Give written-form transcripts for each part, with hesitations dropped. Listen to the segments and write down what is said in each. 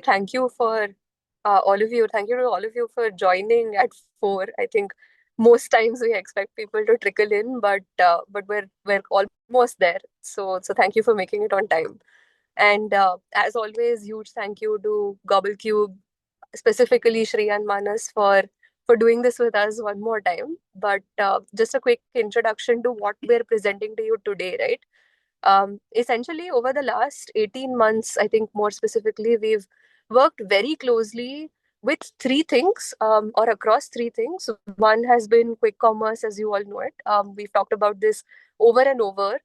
thank you for all of you. Thank you to all of you for joining at 4. I think most times we expect people to trickle in, but we're almost there. So thank you for making it on time. And as always, huge thank you to GobbleCube, specifically Shri and Manas for doing this with us one more time. But just a quick introduction to what we're presenting to you today, right? Essentially, over the last 18 months, I think more specifically, we've worked very closely with three things or across three things. One has been quick commerce, as you all know it. We've talked about this over and over.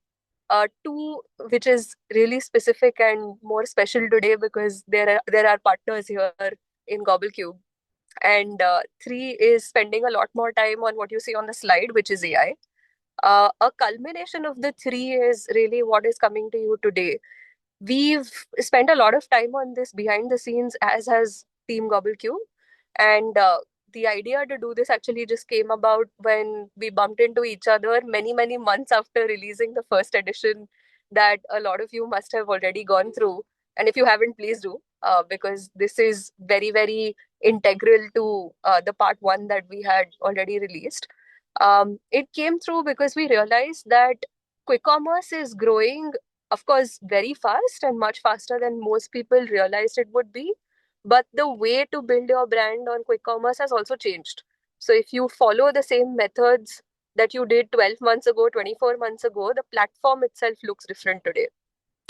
Two, which is really specific and more special today because there are partners here in GobbleCube. And three is spending a lot more time on what you see on the slide, which is AI. A culmination of the three is really what is coming to you today. We've spent a lot of time on this behind the scenes, as has Team GobbleCube. And the idea to do this actually just came about when we bumped into each other many, many months after releasing the first edition that a lot of you must have already gone through. And if you haven't, please do, because this is very, very integral to the part one that we had already released. It came through because we realized that quick commerce is growing, of course, very fast and much faster than most people realized it would be. But the way to build your brand on quick commerce has also changed. So if you follow the same methods that you did 12 months ago, 24 months ago, the platform itself looks different today.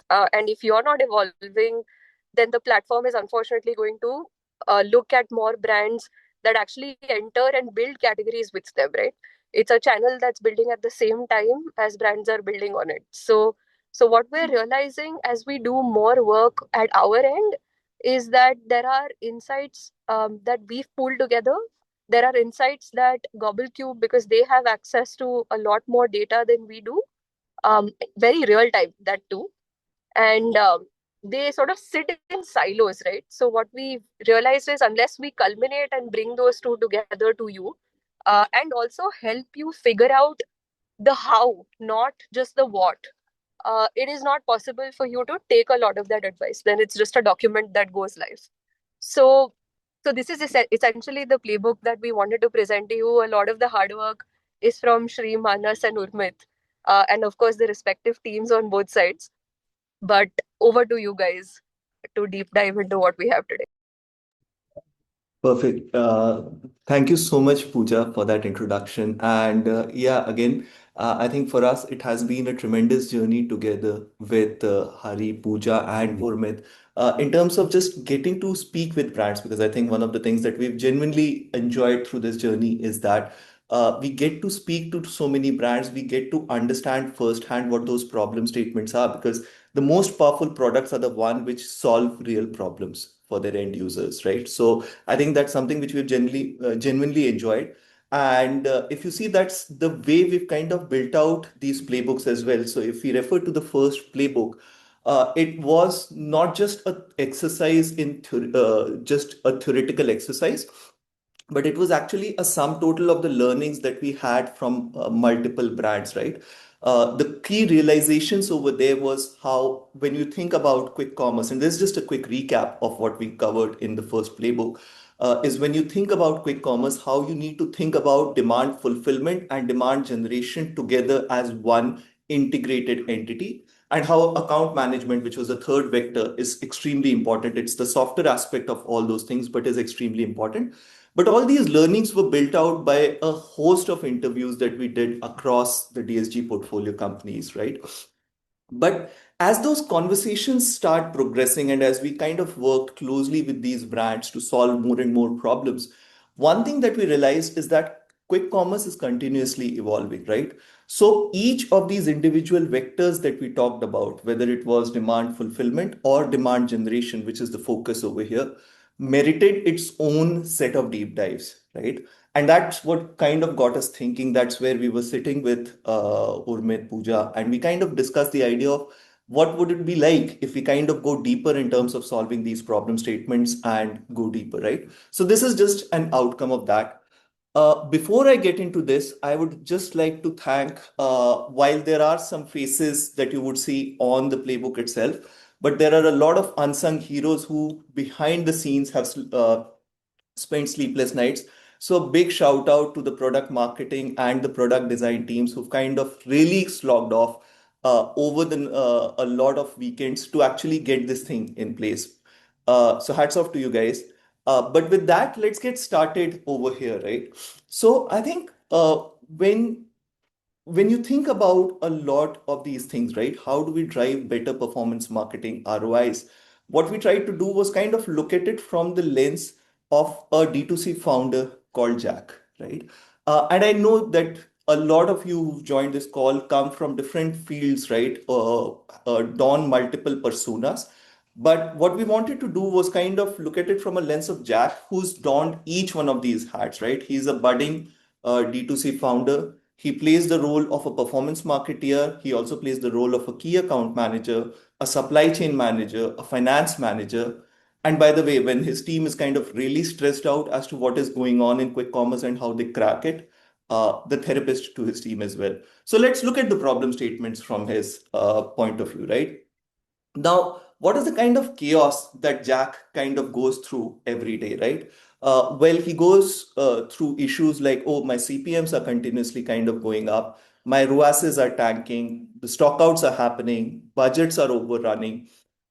And if you're not evolving, then the platform is unfortunately going to look at more brands that actually enter and build categories with them, right? It's a channel that's building at the same time as brands are building on it. So what we're realizing as we do more work at our end is that there are insights that we've pulled together. There are insights that GobbleCube, because they have access to a lot more data than we do, very real time, that too. And they sort of sit in silos, right? So what we realized is unless we culminate and bring those two together to you, and also help you figure out the how, not just the what, it is not possible for you to take a lot of that advice. Then it's just a document that goes live. So so this is essentially the playbook that we wanted to present to you. A lot of the hard work is from Shri, Manas and Urmit, and of course the respective teams on both sides. But over to you guys to deep dive into what we have today. Perfect. Thank you so much, Pooja, for that introduction. And yeah, again, I think for us, it has been a tremendous journey together with Hari, Pooja, and Urmit in terms of just getting to speak with brands. Because I think one of the things that we've genuinely enjoyed through this journey is that we get to speak to so many brands, we get to understand firsthand what those problem statements are. Because the most powerful products are the one which solve real problems for their end users, right? So I think that's something which we've genuinely enjoyed. And if you see, that's the way we've kind of built out these playbooks as well. So if we refer to the first playbook, it was not just a exercise in just a theoretical exercise, but it was actually a sum total of the learnings that we had from multiple brands, right? The key realizations over there was how, when you think about quick commerce, and this is just a quick recap of what we covered in the first playbook, is when you think about quick commerce, how you need to think about demand fulfillment and demand generation together as one integrated entity, and how account management, which was the third vector, is extremely important. It's the softer aspect of all those things, but is extremely important. But all these learnings were built out by a host of interviews that we did across the DSG portfolio companies, right? But as those conversations start progressing and as we kind of worked closely with these brands to solve more and more problems, one thing that we realized is that quick commerce is continuously evolving, right? So each of these individual vectors that we talked about, whether it was demand fulfillment or demand generation, which is the focus over here, merited its own set of deep dives, right? And that's what kind of got us thinking. That's where we were sitting with Urmit, Pooja, and we kind of discussed the idea of what would it be like if we kind of go deeper in terms of solving these problem statements and go deeper, right? So this is just an outcome of that. Before I get into this, I would just like to thank, while there are some faces that you would see on the playbook itself, but there are a lot of unsung heroes who behind the scenes have spent sleepless nights. So big shout out to the product marketing and the product design teams who've kind of really slogged off over a lot of weekends to actually get this thing in place. So hats off to you guys. But with that, let's get started over here, right? So I think when you think about a lot of these things, right? How do we drive better performance marketing ROIs? What we tried to do was kind of look at it from the lens of a D2C founder called Jack, right? And I know that a lot of you who've joined this call come from different fields, right? Don multiple personas. But what we wanted to do was kind of look at it from a lens of Jack, who's donned each one of these hats, right? He's a budding D2C founder. He plays the role of a performance marketeer. He also plays the role of a key account manager, a supply chain manager, a finance manager. And by the way, when his team is kind of really stressed out as to what is going on in quick commerce and how they crack it, the therapist to his team as well. So let's look at the problem statements from his point of view, right? Now, what is the kind of chaos that Jack kind of goes through every day, right? Well, he goes through issues like, oh, my CPMs are continuously kind of going up, my ROASes are tanking, the stockouts are happening, budgets are overrunning,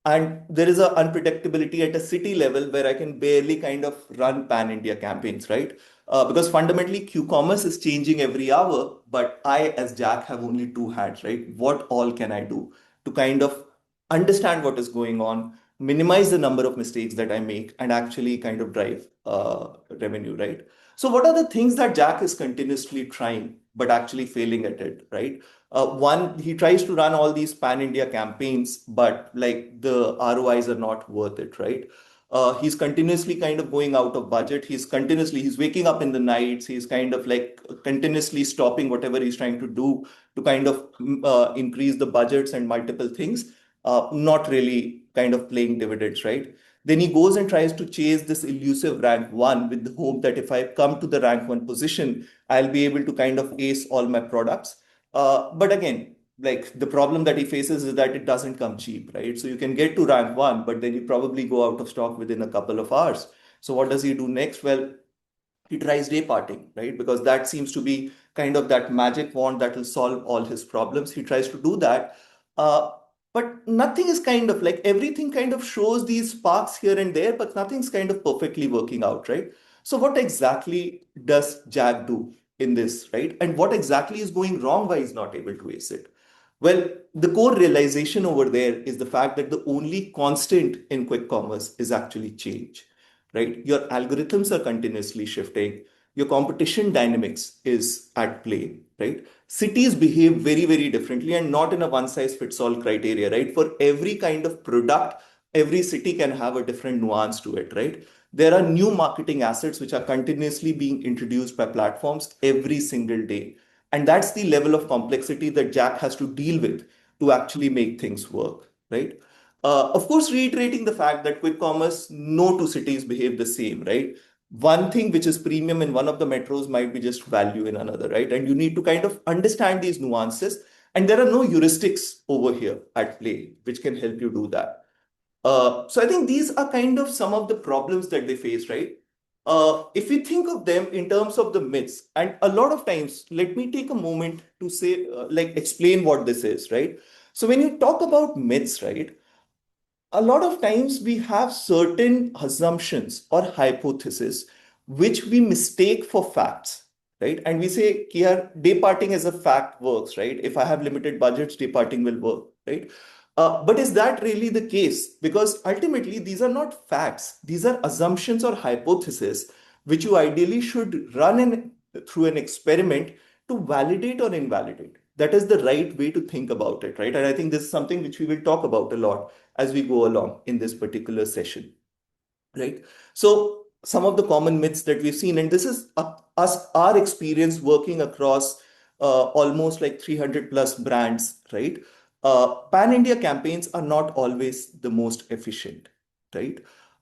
and there is a unpredictability at a city level where I can barely kind of run pan India campaigns, right? Because fundamentally, Q-commerce is changing every hour, but I, as Jack, have only two hats, right? What all can I do to kind of understand what is going on, minimize the number of mistakes that I make, and actually kind of drive revenue, right? So, what are the things that Jack is continuously trying but actually failing at it, right? One, he tries to run all these pan India campaigns, but like the ROIs are not worth it, right? He's continuously kind of going out of budget. He's waking up in the nights. He's kind of like continuously stopping whatever he's trying to do to kind of increase the budgets and multiple things, not really kind of playing dividends, right? Then he goes and tries to chase this elusive rank one with the hope that if I come to the rank one position, I'll be able to kind of ace all my products. But again, like the problem that he faces is that it doesn't come cheap, right? So you can get to rank one, but then you probably go out of stock within a couple of hours. So what does he do next? Well, he tries day parting, right? Because that seems to be kind of that magic wand that will solve all his problems. He tries to do that. Uh, but nothing is kind of like everything kind of shows these sparks here and there, but nothing's kind of perfectly working out, right? So, what exactly does Jack do in this, right? And what exactly is going wrong? Why he's not able to ace it? Well, the core realization over there is the fact that the only constant in quick commerce is actually change, right? Your algorithms are continuously shifting. Your competition dynamics is at play, right? Cities behave very, very differently and not in a one size fits all criteria, right? For every kind of product, every city can have a different nuance to it, right? There are new marketing assets which are continuously being introduced by platforms every single day. And that's the level of complexity that Jack has to deal with to actually make things work, right? Of course, reiterating the fact that quick commerce, no two cities behave the same, right? One thing which is premium in one of the metros might be just value in another, right? And you need to kind of understand these nuances. And there are no heuristics over here at play which can help you do that. So I think these are kind of some of the problems that they face, right? If we think of them in terms of the myths, and a lot of times, let me take a moment to say, like, explain what this is, right? So when you talk about myths, right, a lot of times we have certain assumptions or hypotheses which we mistake for facts, right? And we say, here, day parting as a fact works, right? If I have limited budgets, day parting will work, right? But is that really the case? Because ultimately, these are not facts. These are assumptions or hypotheses which you ideally should run through an experiment to validate or invalidate. That is the right way to think about it, right? And I think this is something which we will talk about a lot as we go along in this particular session, right? So some of the common myths that we've seen, and this is our experience working across almost like 300 plus brands, right? Pan India campaigns are not always the most efficient, right?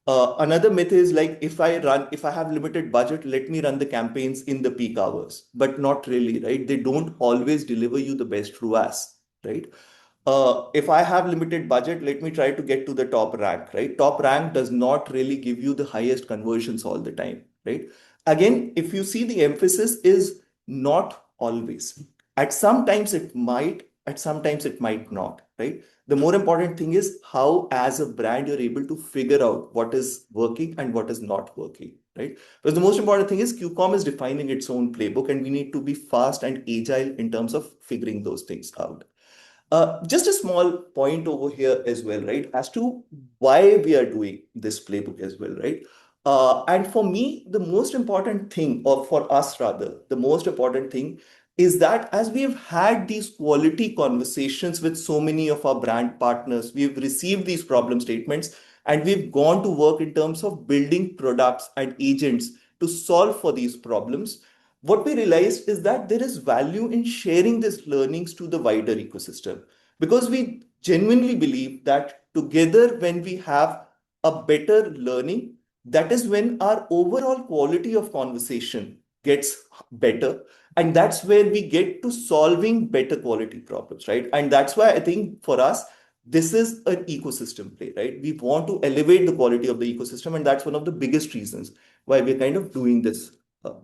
Another myth is like if I have limited budget, let me run the campaigns in the peak hours, but not really, right? They don't always deliver you the best ROAS, right? If I have limited budget, let me try to get to the top rank, right? Top rank does not really give you the highest conversions all the time, right? Again, if you see, the emphasis is not always. At some times it might, at some times it might not, right? The more important thing is how, as a brand, you're able to figure out what is working and what is not working, right? Because the most important thing is QComm is defining its own playbook, and we need to be fast and agile in terms of figuring those things out. Just a small point over here as well, right? As to why we are doing this playbook as well, right? And for me, the most important thing, or for us rather, the most important thing is that as we've had these quality conversations with so many of our brand partners, we've received these problem statements and we've gone to work in terms of building products and agents to solve for these problems. What we realized is that there is value in sharing these learnings to the wider ecosystem, because we genuinely believe that together, when we have a better learning, that is when our overall quality of conversation gets better, and that's where we get to solving better quality problems, right? And that's why I think for us, this is an ecosystem play, right? We want to elevate the quality of the ecosystem, and that's one of the biggest reasons why we're kind of doing this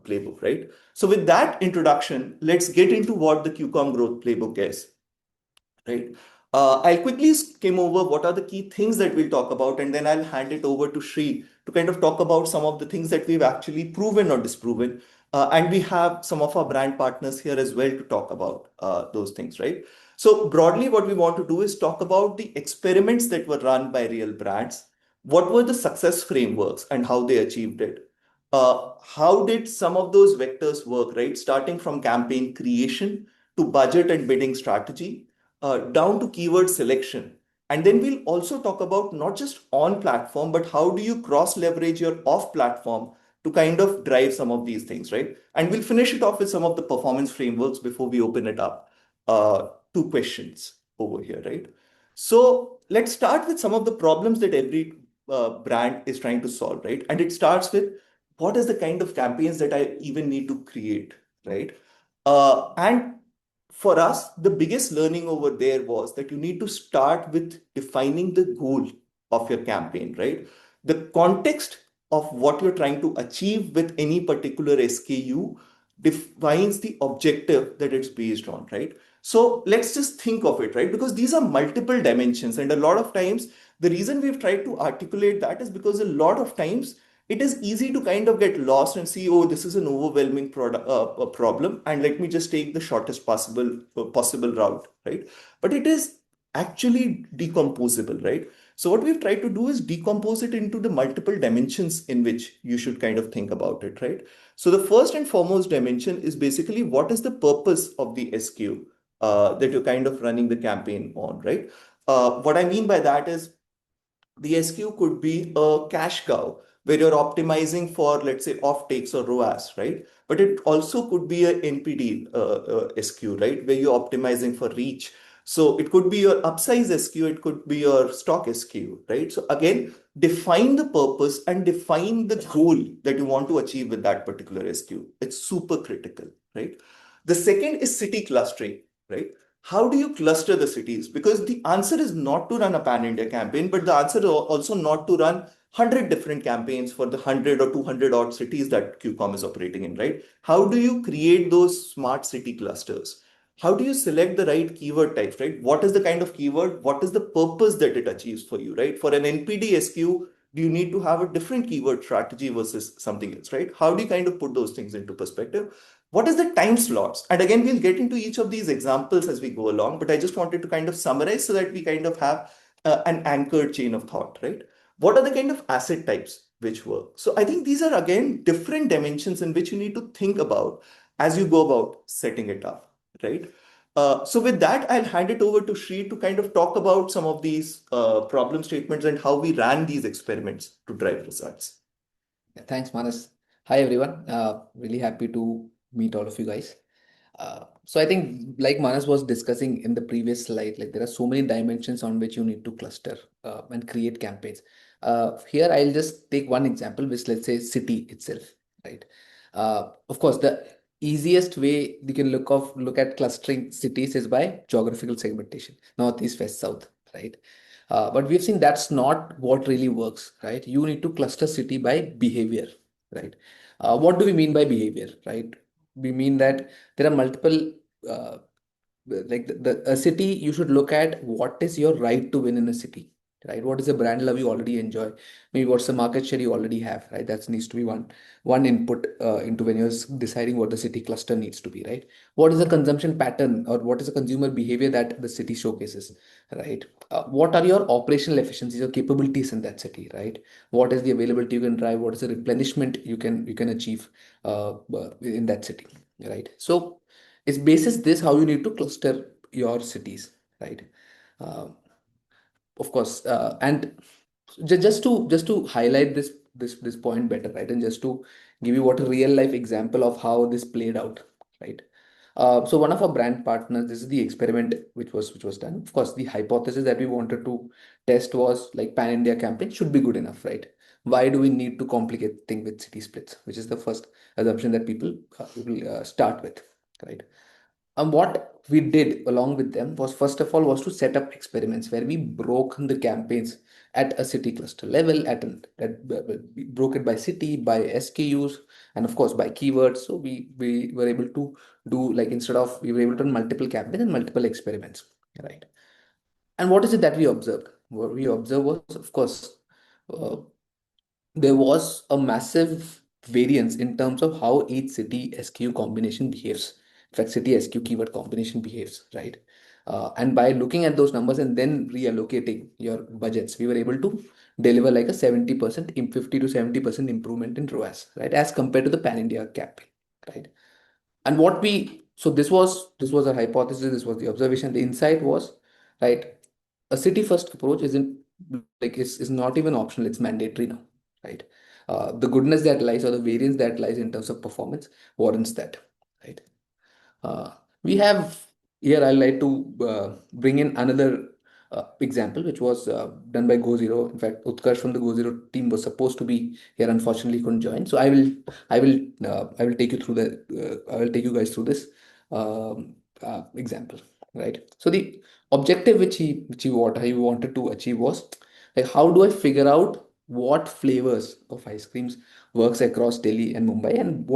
playbook, right? So with that introduction, let's get into what the QComm Growth Playbook is, right? I'll quickly skim over what are the key things that we'll talk about, and then I'll hand it over to Shri to kind of talk about some of the things that we've actually proven or disproven. And we have some of our brand partners here as well to talk about those things, right? So broadly, what we want to do is talk about the experiments that were run by real brands. What were the success frameworks and how they achieved it? How did some of those vectors work, right? Starting from campaign creation to budget and bidding strategy, down to keyword selection. And then we'll also talk about not just on platform, but how do you cross leverage your off platform to kind of drive some of these things, right? And we'll finish it off with some of the performance frameworks before we open it up to questions over here, right? So let's start with some of the problems that every brand is trying to solve, right? And it starts with, what is the kind of campaigns that I even need to create, right? And for us, the biggest learning over there was that you need to start with defining the goal of your campaign, right? The context of what you're trying to achieve with any particular SKU defines the objective that it's based on, right? So let's just think of it, right? Because these are multiple dimensions, and a lot of times, the reason we've tried to articulate that is because a lot of times it is easy to kind of get lost and see, oh, this is an overwhelming problem, and let me just take the shortest possible route, right? But it is actually decomposable, right? So what we've tried to do is decompose it into the multiple dimensions in which you should kind of think about it, right? So the first and foremost dimension is basically, what is the purpose of the SKU that you're kind of running the campaign on, right? What I mean by that is, the SKU could be a cash cow where you're optimizing for, let's say, off takes or ROAS, right? But it also could be a NPD SKU, right? Where you're optimizing for reach. So it could be your upsize SKU, it could be your stock SKU, right? So again, define the purpose and define the goal that you want to achieve with that particular SKU. It's super critical, right? The second is city clustering, right? How do you cluster the cities? Because the answer is not to run a pan India campaign, but the answer is also not to run 100 different campaigns for the 100 or 200 odd cities that QComm is operating in, right? How do you create those smart city clusters? How do you select the right keyword types, right? What is the kind of keyword? What is the purpose that it achieves for you, right? For an NPD SKU, do you need to have a different keyword strategy versus something else, right? How do you kind of put those things into perspective? What is the time slots? And again, we'll get into each of these examples as we go along, but I just wanted to kind of summarize so that we kind of have an anchored chain of thought, right? What are the kind of asset types which work? So I think these are, again, different dimensions in which you need to think about as you go about setting it up, right? So with that, I'll hand it over to Shri to kind of talk about some of these problem statements and how we ran these experiments to drive results. Thanks, Manas. Hi, everyone. Really happy to meet all of you guys. So I think, like Manas was discussing in the previous slide, like there are so many dimensions on which you need to cluster and create campaigns. Here, I'll just take one example, which, let's say, city itself, right? Of course, the easiest way you can look at clustering cities is by geographical segmentation, north, east, west, south, right? But we've seen that's not what really works, right? You need to cluster city by behavior, right? What do we mean by behavior, right? We mean that there are multiple, uh, like a city, you should look at what is your right to win in a city, right? What is the brand love you already enjoy? Maybe what's the market share you already have, right? That needs to be one input into when you're deciding what the city cluster needs to be, right? What is the consumption pattern or what is the consumer behavior that the city showcases, right? What are your operational efficiencies or capabilities in that city, right? What is the availability you can drive? What is the replenishment you can achieve in that city, right? So it's basis this how you need to cluster your cities, right? Uh, of course, and just to highlight this point better, right, and just to give you what a real life example of how this played out, right? So one of our brand partners, this is the experiment which was done. Of course, the hypothesis that we wanted to test was like pan India campaign should be good enough, right? Why do we need to complicate thing with city splits, which is the first assumption that people start with, right? And what we did along with them was first of all was to set up experiments where we broke the campaigns at a city cluster level, we broke it by city, by SKUs, and of course by keywords. So we were able to do, like, instead of, we were able to run multiple campaigns and multiple experiments, right? And what is it that we observed? What we observed was, of course, uh, there was a massive variance in terms of how each city SKU combination behaves. In fact, city SKU keyword combination behaves, right? And by looking at those numbers and then reallocating your budgets, we were able to deliver like a 70%, 50 to 70% improvement in ROAS, right? As compared to the pan India campaign, right? And this was a hypothesis, this was the observation. The insight was, right, a city first approach isn't like is not even optional, it's mandatory now, right? The goodness that lies, or the variance that lies in terms of performance, warrants that, right? uh, we have here, I'd like to bring in another example, which was done by Go Zero. In fact, Utkarsh from the Go Zero team was supposed to be here, unfortunately couldn't join. So I will take you through I will take you guys through this example, right? So the objective what he wanted to achieve was, like, how do I figure out what flavors of ice creams works across Delhi and Mumbai, and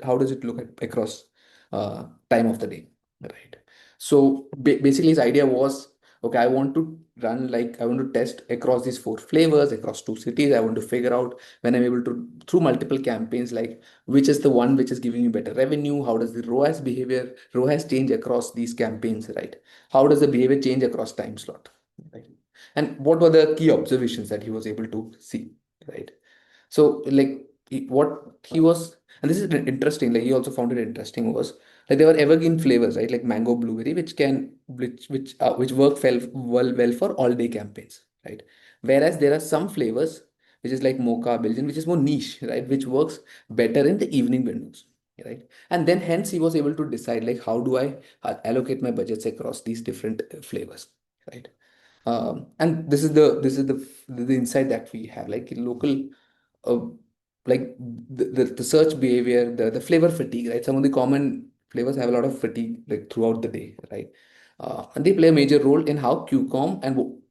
how does it look across time of the day, right? So basically his idea was, okay, I want to test across these four flavors across two cities. I want to figure out, when I'm able to, through multiple campaigns, like, which is the one which is giving me better revenue, how does the ROAS change across these campaigns, right? How does the behavior change across time slot, right? And what were the key observations that he was able to see, right? So, like, what he was, and this is interesting, like, he also found it interesting was, like, there were evergreen flavors, right? Like mango, blueberry, which work well for all day campaigns, right? Whereas there are some flavors, which is like mocha, Belgian, which is more niche, right? Which works better in the evening windows, right? And then hence he was able to decide, like, how do I allocate my budgets across these different flavors, right? And this is the insight that we have, like, in local, uh, like the search behavior, the flavor fatigue, right? Some of the common flavors have a lot of fatigue, like, throughout the day, right? And they play a major role in how QComm and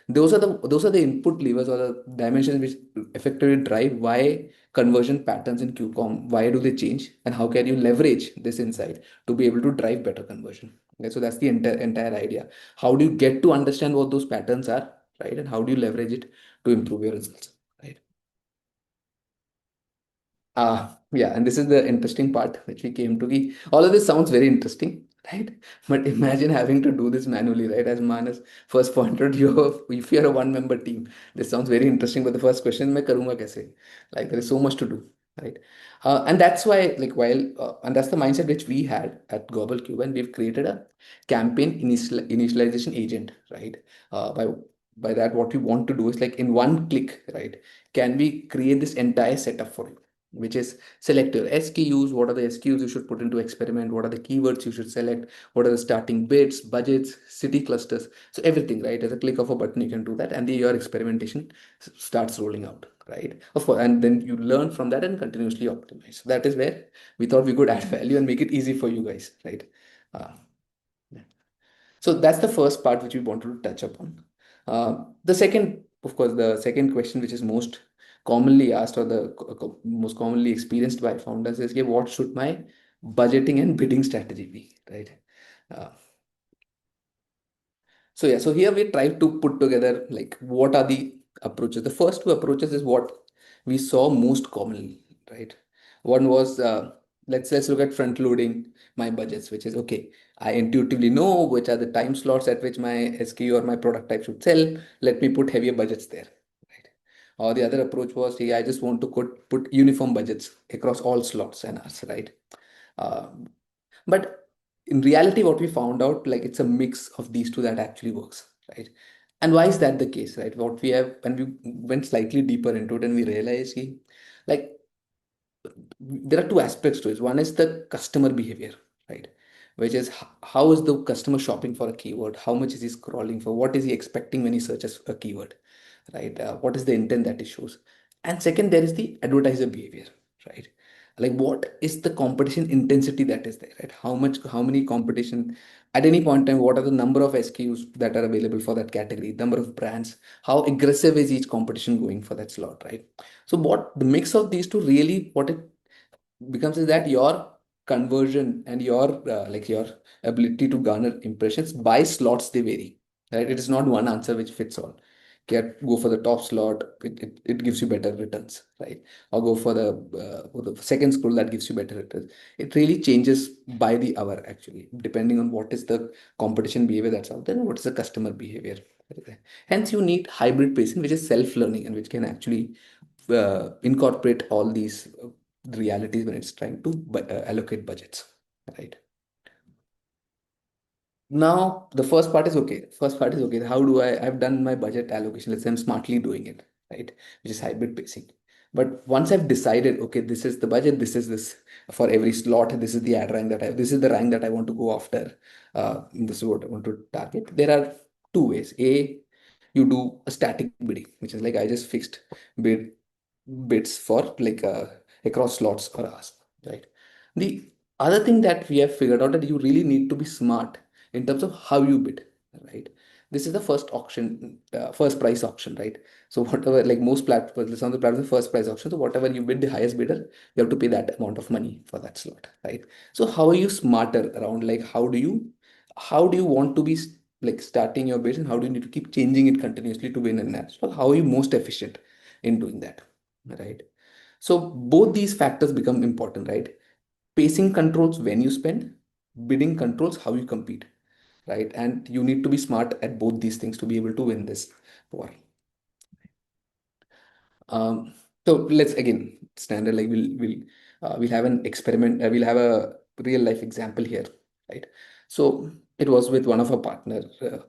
those are the input levers or the dimensions which effectively drive why conversion patterns in QComm, why do they change, and how can you leverage this insight to be able to drive better conversion. Okay, so that's the entire idea. How do you get to understand what those patterns are, right? And how do you leverage it to improve your results, right? Yeah, and this is the interesting part which we came to. All of this sounds very interesting, right? But imagine having to do this manually, right? As Manas first pointed, if you're a one-member team, this sounds very interesting. But the first question is, "मैं करूँगा कैसे?" Like, there is so much to do, right? And that's why, like, and that's the mindset which we had at GobbleCube, and we've created a campaign initialization agent, right? By that, what we want to do is, like, in one click, right? Can we create this entire setup for you? Which is, select your SKUs, what are the SKUs you should put into experiment, what are the keywords you should select, what are the starting bids, budgets, city clusters. So everything, right? At a click of a button, you can do that, and your experimentation starts rolling out, right? Of course, and then you learn from that and continuously optimize. So that is where we thought we could add value and make it easy for you guys, right? Uh, yeah. So that's the first part which we wanted to touch upon. The second, of course, the second question which is most commonly asked or the most commonly experienced by founders is, yeah, what should my budgeting and bidding strategy be, right? Uh, so yeah, so here we try to put together like what are the approaches. The first two approaches is what we saw most commonly, right? One was let's look at front loading my budgets, which is okay. I intuitively know which are the time slots at which my SKU or my product type should sell. Let me put heavier budgets there, right? Or the other approach was, hey, I just want to put uniform budgets across all slots and hours, right? Uh, but in reality, what we found out, like it's a mix of these two that actually works, right? And why is that the case, right? What we have, when we went slightly deeper into it and we realized, like there are two aspects to it. One is the customer behavior, right? Which is how is the customer shopping for a keyword? How much is he scrolling for? What is he expecting when he searches a keyword, right? What is the intent that it shows? And second, there is the advertiser behavior, right? Like what is the competition intensity that is there, right? How many competition at any point in time? What are the number of SKUs that are available for that category? Number of brands? How aggressive is each competition going for that slot, right? So what the mix of these two really what it becomes is that your conversion and your like your ability to garner impressions by slots they vary, right? It is not one answer which fits all. Go for the top slot, it gives you better returns, right? Or go for the second scroll that gives you better returns. It really changes by the hour actually, depending on what is the competition behavior that's out there and what is the customer behavior. Hence you need hybrid pacing, which is self-learning and which can actually incorporate all these realities when it's trying to allocate budgets, right? Now the first part is okay. First part is okay. How do I've done my budget allocation. Let's say I'm smartly doing it, right? Which is hybrid pacing. But once I've decided, okay, this is the budget, this for every slot, this is the ad rank this is the rank that I want to go after. This is what I want to target. There are two ways. A, you do a static bidding, which is like I just fixed bid bits for like across slots or hours, right? The other thing that we have figured out that you really need to be smart in terms of how you bid, right? This is the first auction, first price auction, right? So whatever, like most platforms, some of the platforms, first price auction. So whatever you bid, the highest bidder, you have to pay that amount of money for that slot, right? So how are you smarter around like how do you want to be like starting your bids and how do you need to keep changing it continuously to win in that? So how are you most efficient in doing that, right? So both these factors become important, right? Pacing controls when you spend, bidding controls how you compete, right? And you need to be smart at both these things to be able to win this war. Um, so let's again standard like we'll have an experiment. We'll have a real life example here, right? So it was with one of our partner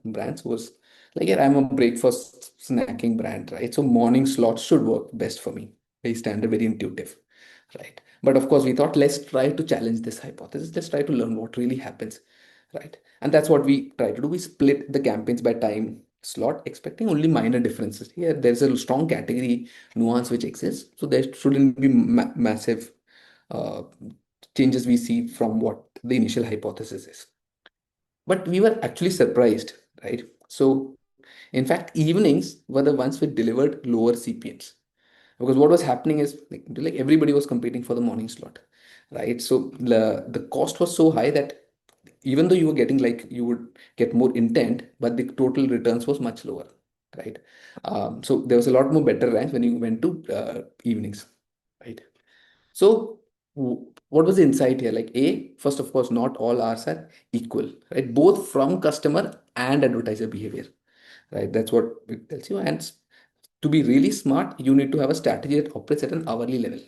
brands who was like, yeah, I'm a breakfast snacking brand, right? So morning slots should work best for me. Very standard, very intuitive, right? But of course, we thought let's try to challenge this hypothesis. Let's try to learn what really happens, right? And that's what we try to do. We split the campaigns by time slot, expecting only minor differences. Here, there's a strong category nuance which exists, so there shouldn't be massive uh, changes we see from what the initial hypothesis is. But we were actually surprised, right? So, in fact, evenings were the ones which delivered lower CPMs because what was happening is like everybody was competing for the morning slot, right? So the cost was so high that even though you were getting like you would get more intent, but the total returns was much lower, right? So there was a lot more better ranks when you went to evenings, right? So what was the insight here? Like a first, of course, not all hours are equal, right? Both from customer and advertiser behavior, right? That's what it tells you. And to be really smart, you need to have a strategy that operates at an hourly level.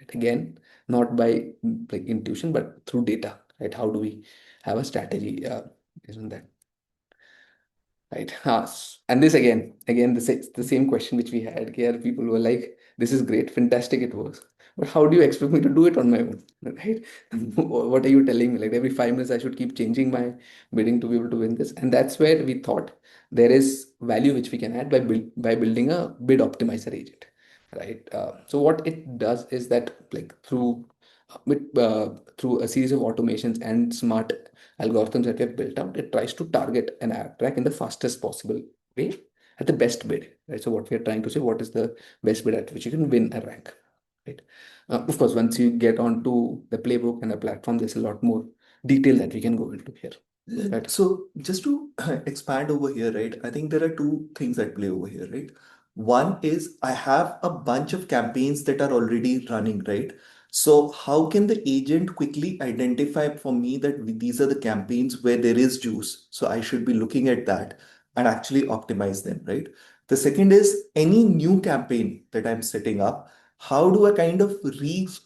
Right? Again, not by like intuition, but through data. Right? How do we have a strategy based on that? Right. And this again, the same question which we had here. People were like, "This is great, fantastic, it works." But how do you expect me to do it on my own? Right? What are you telling me? Like every 5 minutes, I should keep changing my bidding to be able to win this. And that's where we thought there is value which we can add by building a bid optimizer agent. right? So what it does is that like through a series of automations and smart algorithms that we have built out, it tries to target an ad track in the fastest possible way at the best bid, right? So what we are trying to say, what is the best bid at which you can win a rank, right? Of course, once you get onto the playbook and the platform, there's a lot more detail that we can go into here, right? So just to expand over here, right? I think there are two things at play over here, right? One is I have a bunch of campaigns that are already running, right? So how can the agent quickly identify for me that these are the campaigns where there is juice? So I should be looking at that and actually optimize them, right? The second is any new campaign that I'm setting up. How do I kind of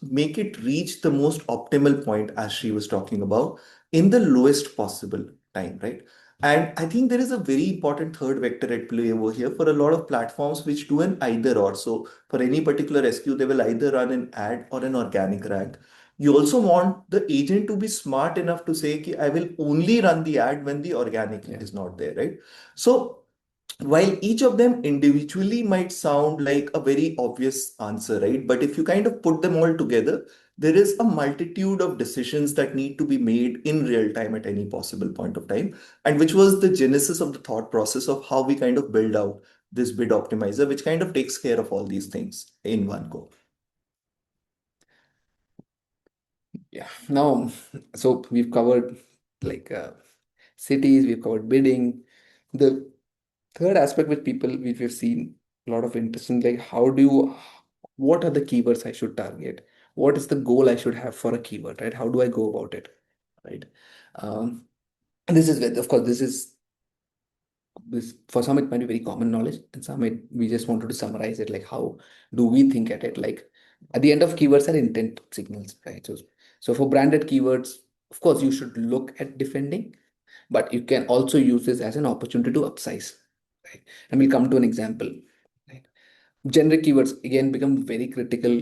make it reach the most optimal point, as she was talking about, in the lowest possible time, right? And I think there is a very important third vector at play over here for a lot of platforms which do an either or. So for any particular SKU, they will either run an ad or an organic rank. You also want the agent to be smart enough to say, "Ki, I will only run the ad when the organic Yeah. is not there," right? So while each of them individually might sound like a very obvious answer, right? But if you kind of put them all together, there is a multitude of decisions that need to be made in real time at any possible point of time, and which was the genesis of the thought process of how we kind of build out this bid optimizer, which kind of takes care of all these things in one go. Yeah. Now, so we've covered like cities, we've covered bidding. The third aspect which we've seen a lot of interest in, like what are the keywords I should target? What is the goal I should have for a keyword, right? How do I go about it, right? Um, and this is of course, this for some it might be very common knowledge, and some we just wanted to summarize it, like how do we think at it? Like at the end of keywords are intent signals, right? So for branded keywords, of course, you should look at defending, but you can also use this as an opportunity to upsize, right? And we'll come to an example, right? Generic keywords again become very critical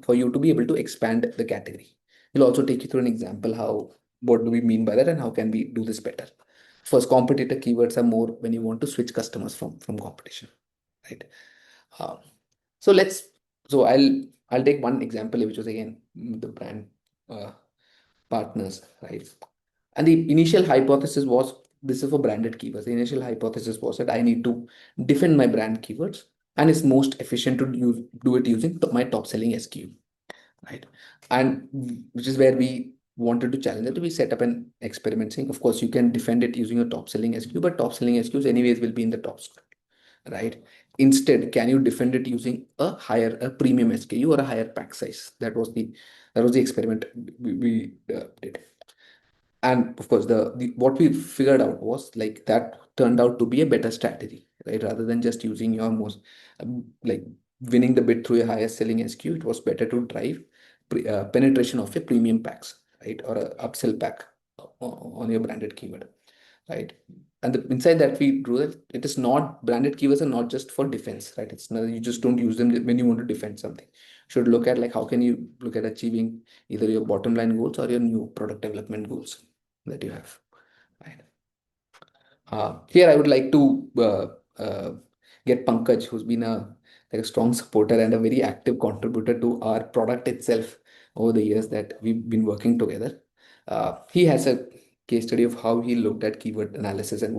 for you to be able to expand the category. We'll also take you through an example how what do we mean by that and how can we do this better. First, competitor keywords are more when you want to switch customers from competition, right? Um, so let's I'll take one example which was again the brand uh, partners, right? And the initial hypothesis was this is for branded keywords. The initial hypothesis was that I need to defend my brand keywords, and it's most efficient to do it using my top selling SKU, right? And which is where we wanted to challenge it. We set up an experiment saying, of course, you can defend it using a top selling SKU, but top selling SKUs anyways will be in the top score, right? Instead, can you defend it using a premium SKU or a higher pack size? That was the experiment we did. And of course, the what we figured out was like that turned out to be a better strategy, right? Rather than just using your most like winning the bid through a higher selling SKU, it was better to drive penetration of a premium packs, right? Or a upsell pack on your branded keyword, right? And the insight that we drew that it is not branded keywords are not just for defense, right? It's not you just don't use them when you want to defend something. You should look at like how can you look at achieving either your bottom line goals or your new product development goals that you have. Right. Here I would like to get Pankaj, who's been a strong supporter and a very active contributor to our product itself over the years that we've been working together. He has a case study of how he looked at keyword analysis and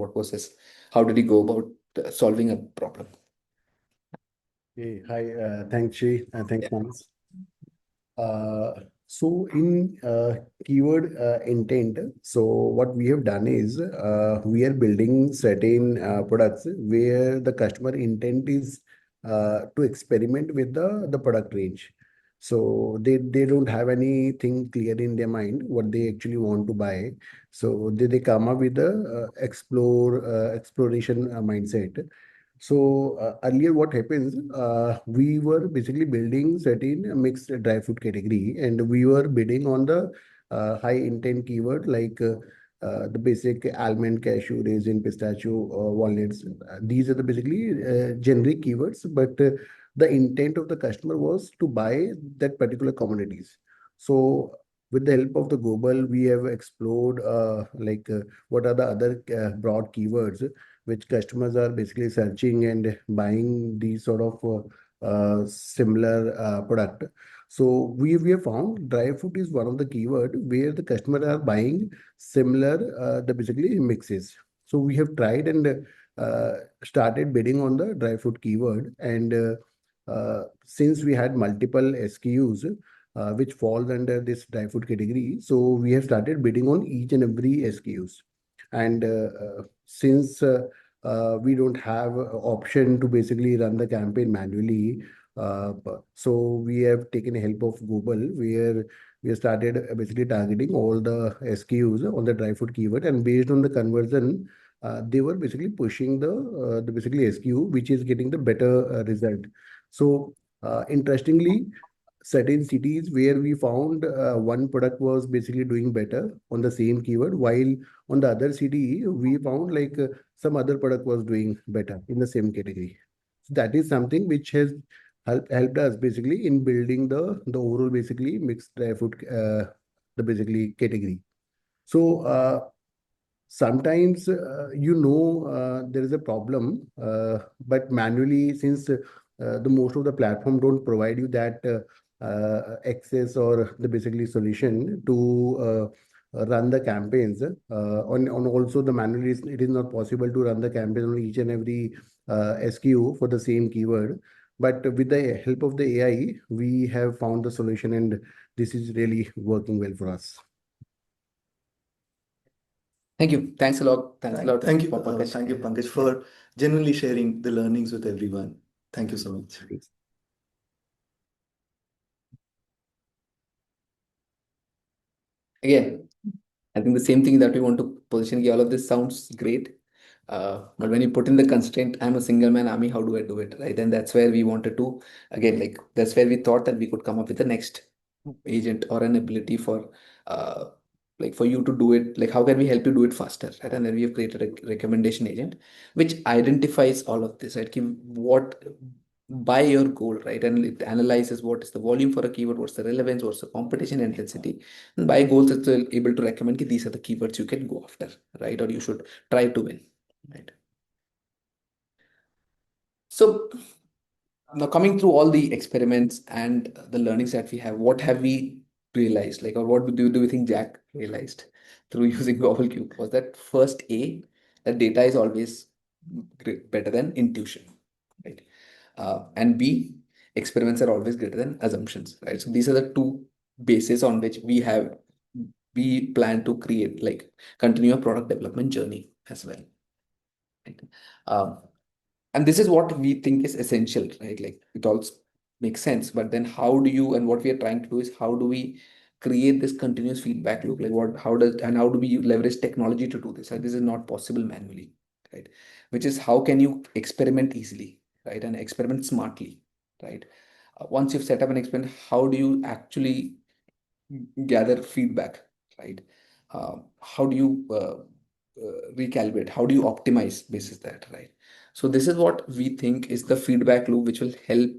how did he go about solving a problem. Hey, hi, thanks, Shay, and thanks, Yeah. Manas. So in keyword intent, so what we have done is we are building certain products where the customer intent is to experiment with the product range. So they don't have anything clear in their mind what they actually want to buy. So they come up with a exploration mindset. So earlier, what happens? We were basically building certain mixed dry food category, and we were bidding on the high intent keyword like the basic almond, cashew, raisin, pistachio, walnuts. These are the basically generic keywords, but the intent of the customer was to buy that particular commodities. So with the help of the Global, we have explored what are the other broad keywords which customers are basically searching and buying these sort of similar product. So we have found dry fruit is one of the keyword where the customer are buying similar the basically mixes. So we have tried and started bidding on the dry fruit keyword, and since we had multiple SKUs which falls under this dry fruit category, so we have started bidding on each and every SKUs. And since we don't have a option to basically run the campaign manually, so we have taken help of Google, where we have started basically targeting all the SKUs on the dry food keyword, and based on the conversion, they were basically pushing the basically SKU which is getting the better result. So interestingly, certain cities where we found one product was basically doing better on the same keyword, while on the other city we found like some other product was doing better in the same category. So that is something which has helped us basically in building the overall basically mixed dry food the basically category. So sometimes there is a problem, but manually, since the most of the platform don't provide you that access or the basically solution to run the campaigns on also the manually, it is not possible to run the campaign on each and every SKU for the same keyword. But with the help of the AI, we have found the solution, and this is really working well for us. Thank you. Thanks a lot. Thanks a lot. Thank you, for Pankaj. thank you, Pankaj, for genuinely sharing the learnings with everyone. Thank you so much. Again, I think the same thing that we want to position. All of this sounds great. But when you put in the constraint, I'm a single man army, how do I do it? Right. And that's where we wanted to, again, like that's where we thought that we could come up with the next agent or an ability for like for you to do it. Like, how can we help you do it faster? Right. And then we have created a recommendation agent which identifies all of this, right? What by your goal, right? And it analyzes what is the volume for a keyword, what's the relevance, what's the competition intensity. And by goals, it's able to recommend that these are the keywords you can go after, right? Or you should try to win, right? So now coming through all the experiments and the learnings that we have, what have we realized? Like, or what do you think Jack realized through using GobbleCube? Was that first that data is always better than intuition, right? And B, experiments are always greater than assumptions, right? So these are the two bases on which we plan to create, like, continue a product development journey as well, right? Um, and this is what we think is essential, right? Like, it all makes sense, but then how do you, and what we are trying to do is how do we create this continuous feedback loop? Like, how do we leverage technology to do this? Right? This is not possible manually, right? Which is, how can you experiment easily, right? And experiment smartly, right? Once you've set up an experiment, how do you actually gather feedback, right? How do you recalibrate? How do you optimize basis that, right? So this is what we think is the feedback loop, which will help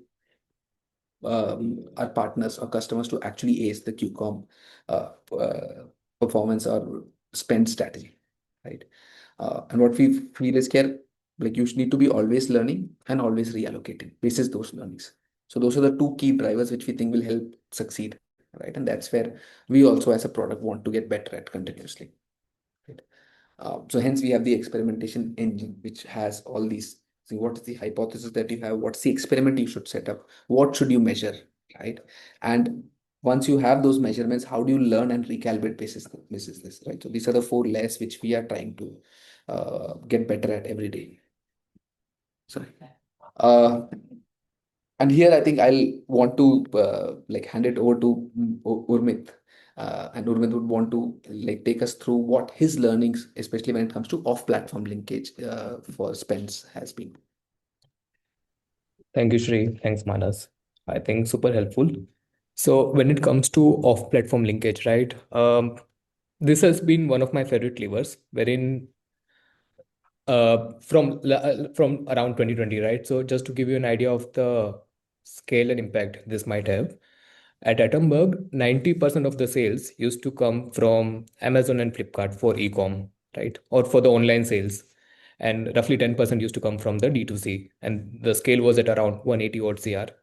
our partners or customers to actually ace the QComm performance or spend strategy, right? And what we feel is care, like, you need to be always learning and always reallocating basis those learnings. So those are the two key drivers which we think will help succeed, right? And that's where we also as a product want to get better at continuously, right? So hence we have the experimentation engine, which has all these. See, what is the hypothesis that you have? What's the experiment you should set up? What should you measure, right? And once you have those measurements, how do you learn and recalibrate basis this, right? So these are the four layers which we are trying to get better at every day. Sorry. And here I think I'll want to like hand it over to Urmit. And Urmit would want to like take us through what his learnings, especially when it comes to off-platform linkage for spends, has been. Thank you, Shri. Thanks, Manas. I think super helpful. So when it comes to off-platform linkage, right? This has been one of my favorite levers, wherein from around 2020, right? So just to give you an idea of the scale and impact this might have, at Attenberg, 90% of the sales used to come from Amazon and Flipkart for e-com, right? Or for the online sales. and roughly 10% used to come from the D2C, and the scale was at around 180 odd CR.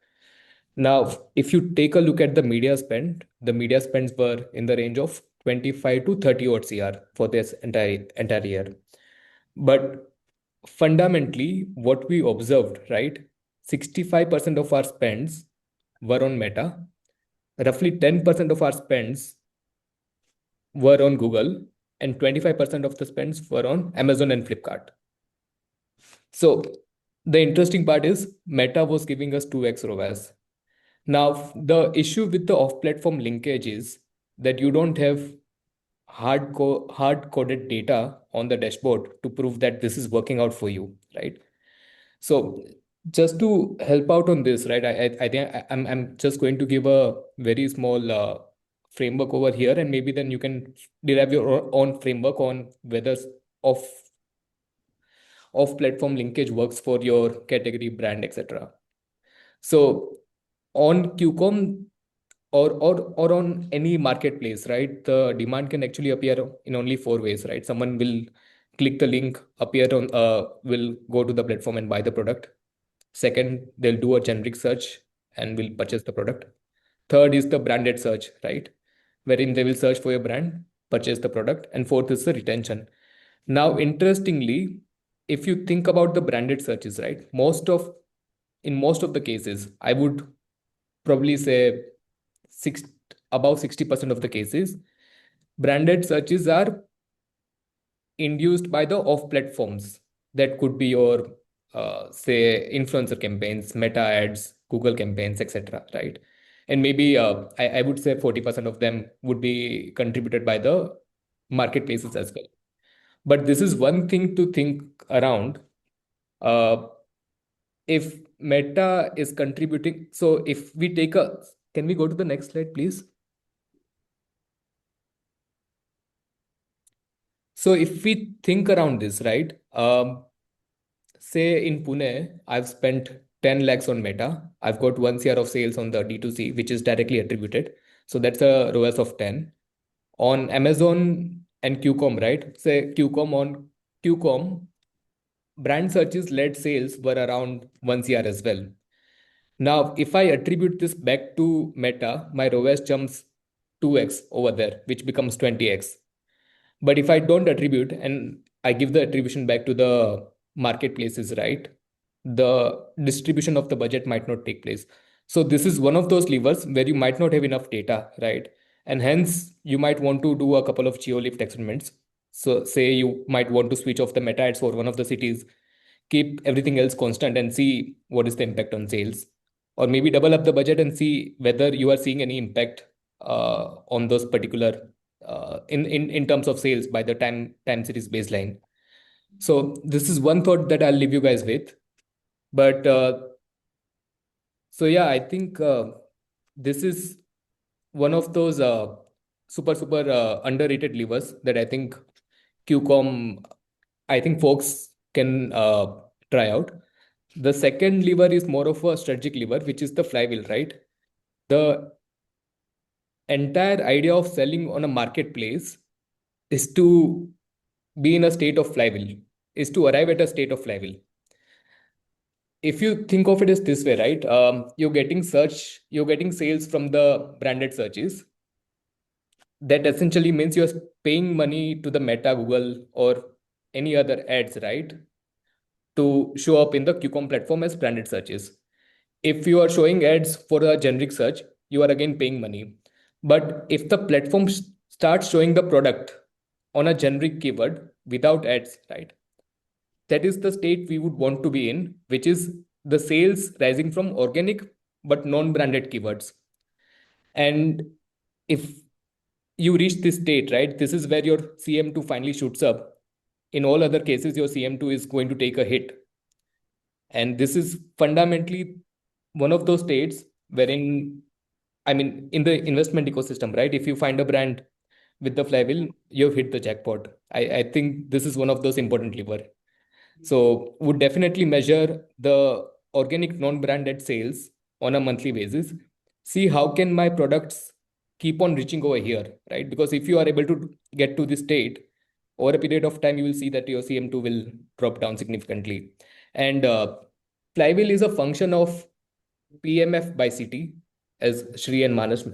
Now, if you take a look at the media spends were in the range of 25 to 30 odd CR for this entire year. But fundamentally, what we observed, right? 65% of our spends were on Meta, roughly 10% of our spends were on Google, and 25% of the spends were on Amazon and Flipkart. So the interesting part is Meta was giving us 2x ROAS. Now, the issue with the off-platform linkage is that you don't have hard-coded data on the dashboard to prove that this is working out for you, right? So just to help out on this, right, I think I'm just going to give a very small framework over here, and maybe then you can derive your own framework on whether off-platform linkage works for your category, brand, etc. So on QComm or on any marketplace, right, the demand can actually appear in only four ways, right? Someone will click the link, will go to the platform and buy the product. Second, they'll do a generic search and will purchase the product. Third is the branded search, right, wherein they will search for your brand, purchase the product. And fourth is the retention. Now, interestingly, if you think about the branded searches, right, in most of the cases, I would probably say about 60% of the cases, branded searches are induced by the off platforms. That could be your say influencer campaigns, meta ads, Google campaigns, etc. Right? And maybe I would say 40% of them would be contributed by the marketplaces as well. But this is one thing to think around. If Meta is contributing, so if we take can we go to the next slide, please? So if we think around this, right? Say in Pune, I've spent 10 lakhs on Meta. I've got 1 CR of sales on the D2C, which is directly attributed. So that's a ROAS of 10. On Amazon and QComm, right? Say on QComm, brand searches led sales were around 1 CR as well. Now, if I attribute this back to Meta, my ROAS jumps 2x over there, which becomes 20x. But if I don't attribute and I give the attribution back to the marketplaces, right, the distribution of the budget might not take place. So this is one of those levers where you might not have enough data, right? And hence you might want to do a couple of geo-lift experiments. So say you might want to switch off the meta ads for one of the cities, keep everything else constant and see what is the impact on sales. Or maybe double up the budget and see whether you are seeing any impact on those particular in terms of sales by the time series baseline. So this is one thought that I'll leave you guys with. But so yeah, I think this is one of those super underrated levers that I think QComm, I think folks can try out. The second lever is more of a strategic lever, which is the flywheel, right? The entire idea of selling on a marketplace is to be in a state of flywheel, is to arrive at a state of flywheel. If you think of it as this way, right? You're getting sales from the branded searches. That essentially means you're paying money to the Meta, Google, or any other ads, right, to show up in the QComm platform as branded searches. If you are showing ads for a generic search, you are again paying money. But if the platform starts showing the product on a generic keyword without ads, right, that is the state we would want to be in, which is the sales rising from organic but non-branded keywords. And if you reach this state, right, this is where your CM2 finally shoots up. In all other cases, your CM2 is going to take a hit. And this is fundamentally one of those states wherein, I mean, in the investment ecosystem, right, if you find a brand with the flywheel, you've hit the jackpot. I think this is one of those important levers. So would definitely measure the organic non-branded sales on a monthly basis. See how can my products keep on reaching over here, right? Because if you are able to get to this state, over a period of time, you will see that your CM2 will drop down significantly. And Flywheel is a function of PMF by city, as Shri and Manas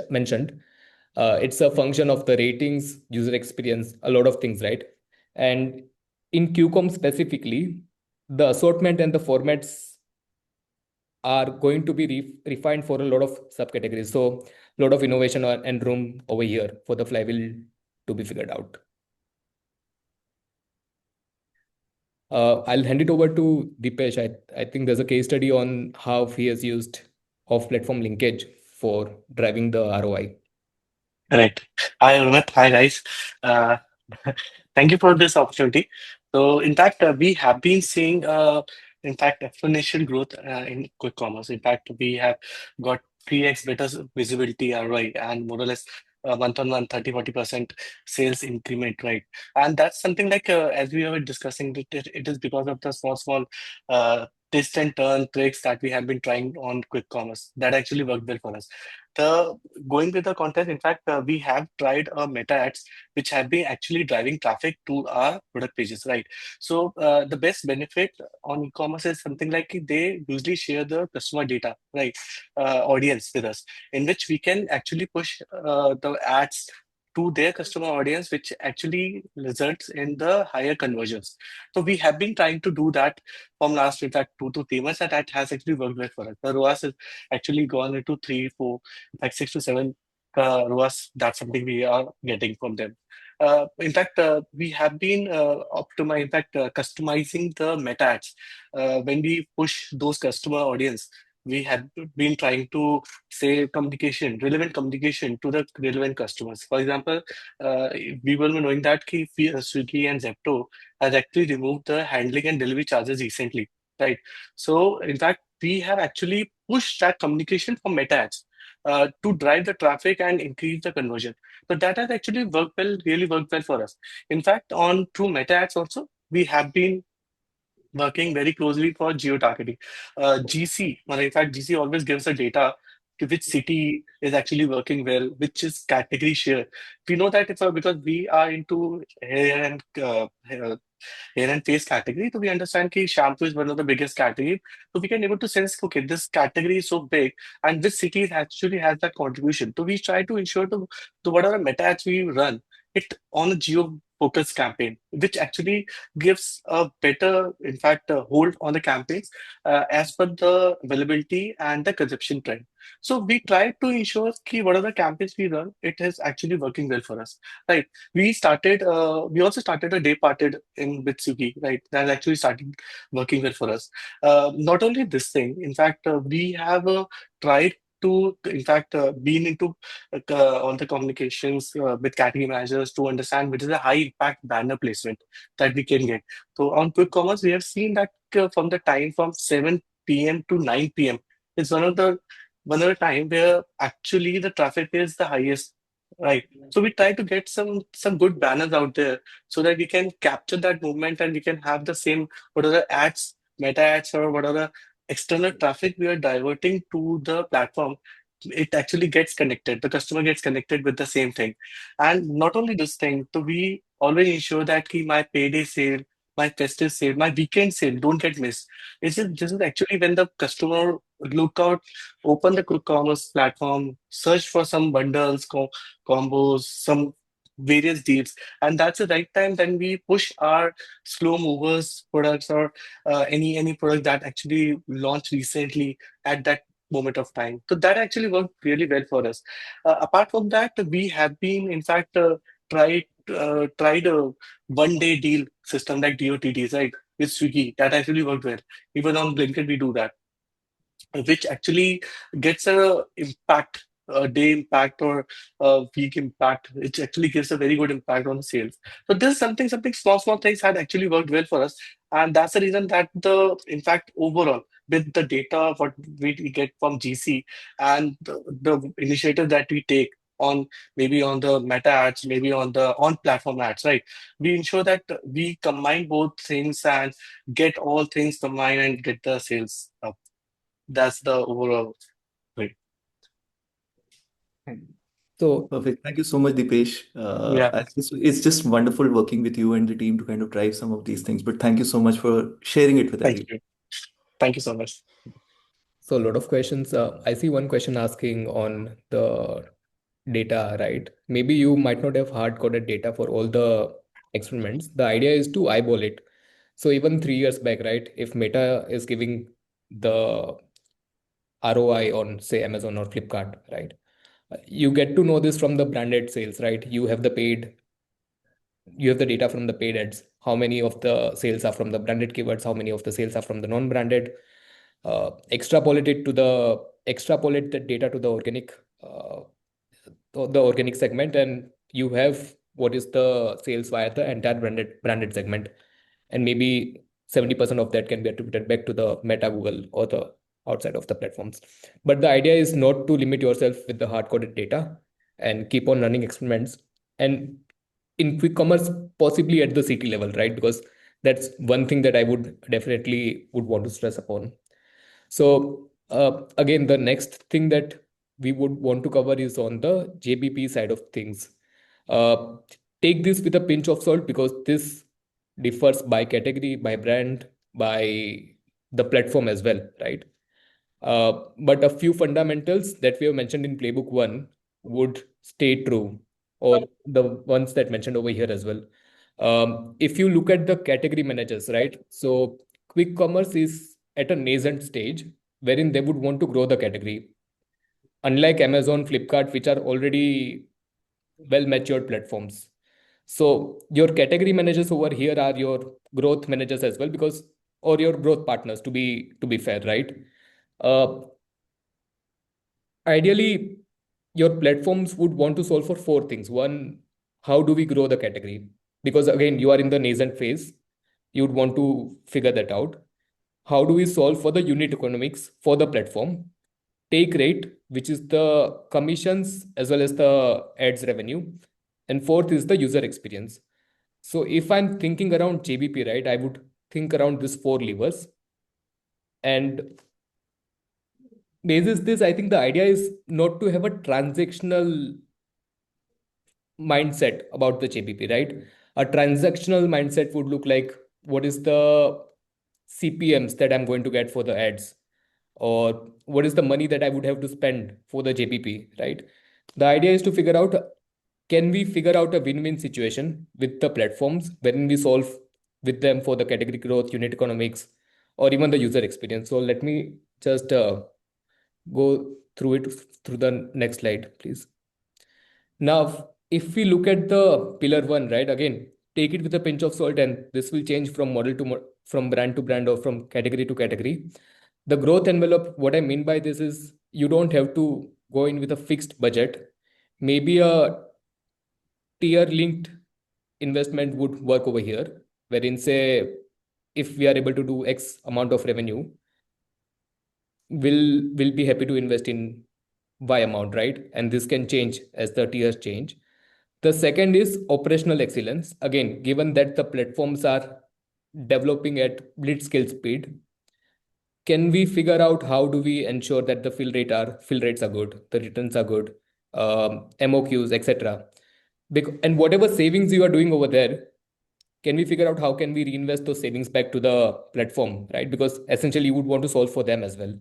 mentioned. It's a function of the ratings, user experience, a lot of things, right? And in QComm specifically, the assortment and the formats are going to be refined for a lot of subcategories. So a lot of innovation and room over here for the Flywheel to be figured out. I'll hand it over to Dipesh. I think there's a case study on how he has used off-platform linkage for driving the ROI. Right. Hi, Rohit. Hi, guys. Uh, Thank you for this opportunity. So, in fact, we have been seeing, in fact, exponential growth in quick commerce. In fact, we have got 3x better visibility ROI and more or less month-on-month 30-40% sales increment, right? And that's something like, as we were discussing, it is because of the small twist and turn tricks that we have been trying on quick commerce that actually worked well for us. The Going with the content, in fact, we have tried meta ads which have been actually driving traffic to our product pages, right? So the best benefit on e-commerce is something like they usually share the customer data, right? Audience with us, in which we can actually push the ads to their customer audience, which actually results in the higher conversions. So we have been trying to do that from last, in fact, 2 to 3 months, and that has actually worked well for us. The ROAS has actually gone into 3, 4, like 6 to 7 ROAS. That's something we are getting from them. In fact, we have been customizing the meta ads. When we push those customer audience, we have been trying to say relevant communication to the relevant customers. For example, we were knowing that Swiggy and Zepto has actually removed the handling and delivery charges recently, right? So, in fact, we have actually pushed that communication for meta ads to drive the traffic and increase the conversion. So that has actually worked well, really worked well for us. In fact, on through meta ads also, we have been working very closely for geo targeting. GC, well, in fact, GC always gives the data to which city is actually working well, which is category share. We know that it's because we are into hair and face category. So we understand that shampoo is one of the biggest category. So we can able to sense, okay, this category is so big and which cities actually has that contribution. So we try to ensure to whatever meta ads we run, it on a geo focus campaign, which actually gives a better, in fact, hold on the campaigns as per the availability and the consumption trend. So we try to ensure that whatever campaigns we run, it is actually working well for us. Right. We also started a day parted in with Sugi, right? That actually started working well for us. Not only this thing, in fact, we have tried to, in fact, been into on the communications with category managers to understand which is a high impact banner placement that we can get. So on quick commerce, we have seen that from the time from 7 p.m. to 9 p.m. is one of the time where actually the traffic is the highest. Right. So we try to get some good banners out there so that we can capture that movement and we can have the same whatever ads, meta ads, or whatever external traffic we are diverting to the platform. It actually gets connected. The customer gets connected with the same thing. And not only this thing, so we always ensure that my payday sale, my festive sale, my weekend sale don't get missed. This is actually when the customer look out, open the quick commerce platform, search for some bundles, combos, some various deals, and that's the right time then we push our slow movers products or any product that actually launched recently at that moment of time. So that actually worked really well for us. Apart from that, we have been in fact tried a 1 day deal system like DOTDs, right, with Swiggy. That actually worked well. Even on Blinkit we do that, which actually gets a day impact or a week impact, which actually gives a very good impact on the sales. So this is something small things had actually worked well for us, and that's the reason that in fact overall with the data what we get from GC and the initiative that we take on maybe on the meta ads, maybe on the on platform ads, right? We ensure that we combine both things and get all things combined and get the sales up. That's the overall way. So Perfect. Thank you so much, Dipesh. Yeah. It's just wonderful working with you and the team to kind of drive some of these things. But thank you so much for sharing it with Thank everyone. you. Thank you so much. so a lot of questions. I see one question asking on the data, right? Maybe you might not have hard-coded data for all the experiments. The idea is to eyeball it. So even 3 years back, right? If Meta is giving the ROI on, say, Amazon or Flipkart, right? You get to know this from the branded sales, right? You have the data from the paid ads. How many of the sales are from the branded keywords? How many of the sales are from the non-branded? Extrapolate the data to uh, the organic segment, and you have what is the sales via the entire branded segment, and maybe 70% of that can be attributed back to the Meta, Google, or the outside of the platforms. But the idea is not to limit yourself with the hard-coded data and keep on running experiments. And in quick commerce, possibly at the city level, right? Because that's one thing that I would definitely would want to stress upon. So again, the next thing that we would want to cover is on the JBP side of things. Uh, Take this with a pinch of salt because this differs by category, by brand, by the platform as well, right? But a few fundamentals that we have mentioned in Playbook 1 would stay true, or the ones that mentioned over here as well. If you look at the category managers, right? So quick commerce is at a nascent stage wherein they would want to grow the category. Unlike Amazon, Flipkart, which are already well matured platforms. So your category managers over here are your growth managers as well, because or your growth partners to be fair, right? Uh, Ideally, your platforms would want to solve for four things. One, how do we grow the category? Because again, you are in the nascent phase. You would want to figure that out. How do we solve for the unit economics for the platform? Take rate, which is the commissions as well as the ads revenue. And fourth is the user experience. So if I'm thinking around JBP, right, I would think around these four levers. And basis this, I think the idea is not to have a transactional mindset about the JBP, right? A transactional mindset would look like what is the CPMs that I'm going to get for the ads, or what is the money that I would have to spend for the JBP, right? The idea is to figure out, can we figure out a win-win situation with the platforms when we solve with them for the category growth, unit economics, or even the user experience. So let me just go through it through the next slide, please. Now, if we look at the pillar one, right, again, take it with a pinch of salt, and this will change from model to from brand to brand or from category to category. The growth envelope, what I mean by this is you don't have to go in with a fixed budget. Maybe a tier linked investment would work over here, wherein, say, if we are able to do X amount of revenue, will be happy to invest in Y amount, right? And this can change as the tiers change. The second is operational excellence. Again, given that the platforms are developing at blitzscale speed, can we figure out how do we ensure that the fill rates are good, the returns are good, MOQs, etc. And whatever savings you are doing over there, can we figure out how can we reinvest those savings back to the platform, right? Because essentially you would want to solve for them as well.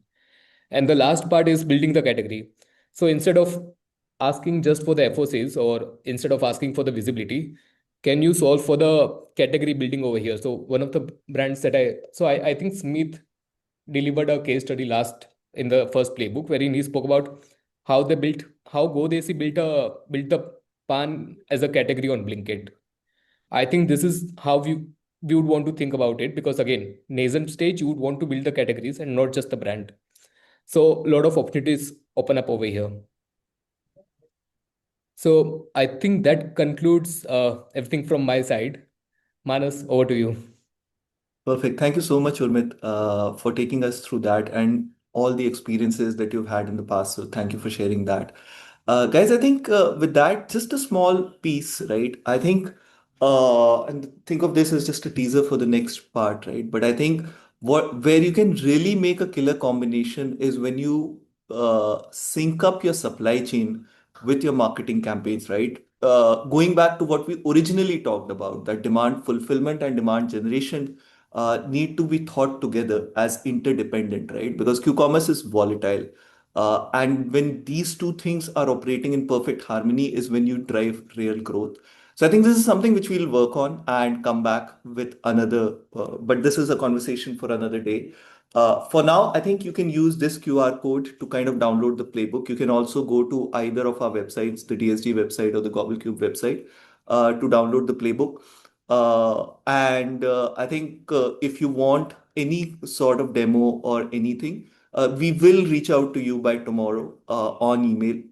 And the last part is building the category. So instead of asking just for the FOCs, or instead of asking for the visibility, can you solve for the category building over here? So one of the brands that I think Smith delivered a case study last in the first playbook wherein he spoke about how GoDesi built the pan as a category on Blinkit. I think this is how we would want to think about it, because again, nascent stage, you would want to build the categories and not just the brand. So a lot of opportunities open up over here. So I think that concludes everything from my side. Manas, over to you. Perfect. Thank you so much, Urmit, for taking us through that and all the experiences that you've had in the past. So thank you for sharing that. Guys, I think with that, just a small piece, right? I think, and think of this as just a teaser for the next part, right? But I think where you can really make a killer combination is when you sync up your supply chain with your marketing campaigns, right? Going back to what we originally talked about, that demand fulfillment and demand generation need to be thought together as interdependent, right? Because Q-commerce is volatile. And when these two things are operating in perfect harmony is when you drive real growth. So I think this is something which we'll work on and come back with another, but this is a conversation for another day. For now, I think you can use this QR code to kind of download the playbook. You can also go to either of our websites, the DSG website or the GobbleCube website, to download the playbook. And I think if you want any sort of demo or anything, we will reach out to you by tomorrow on email.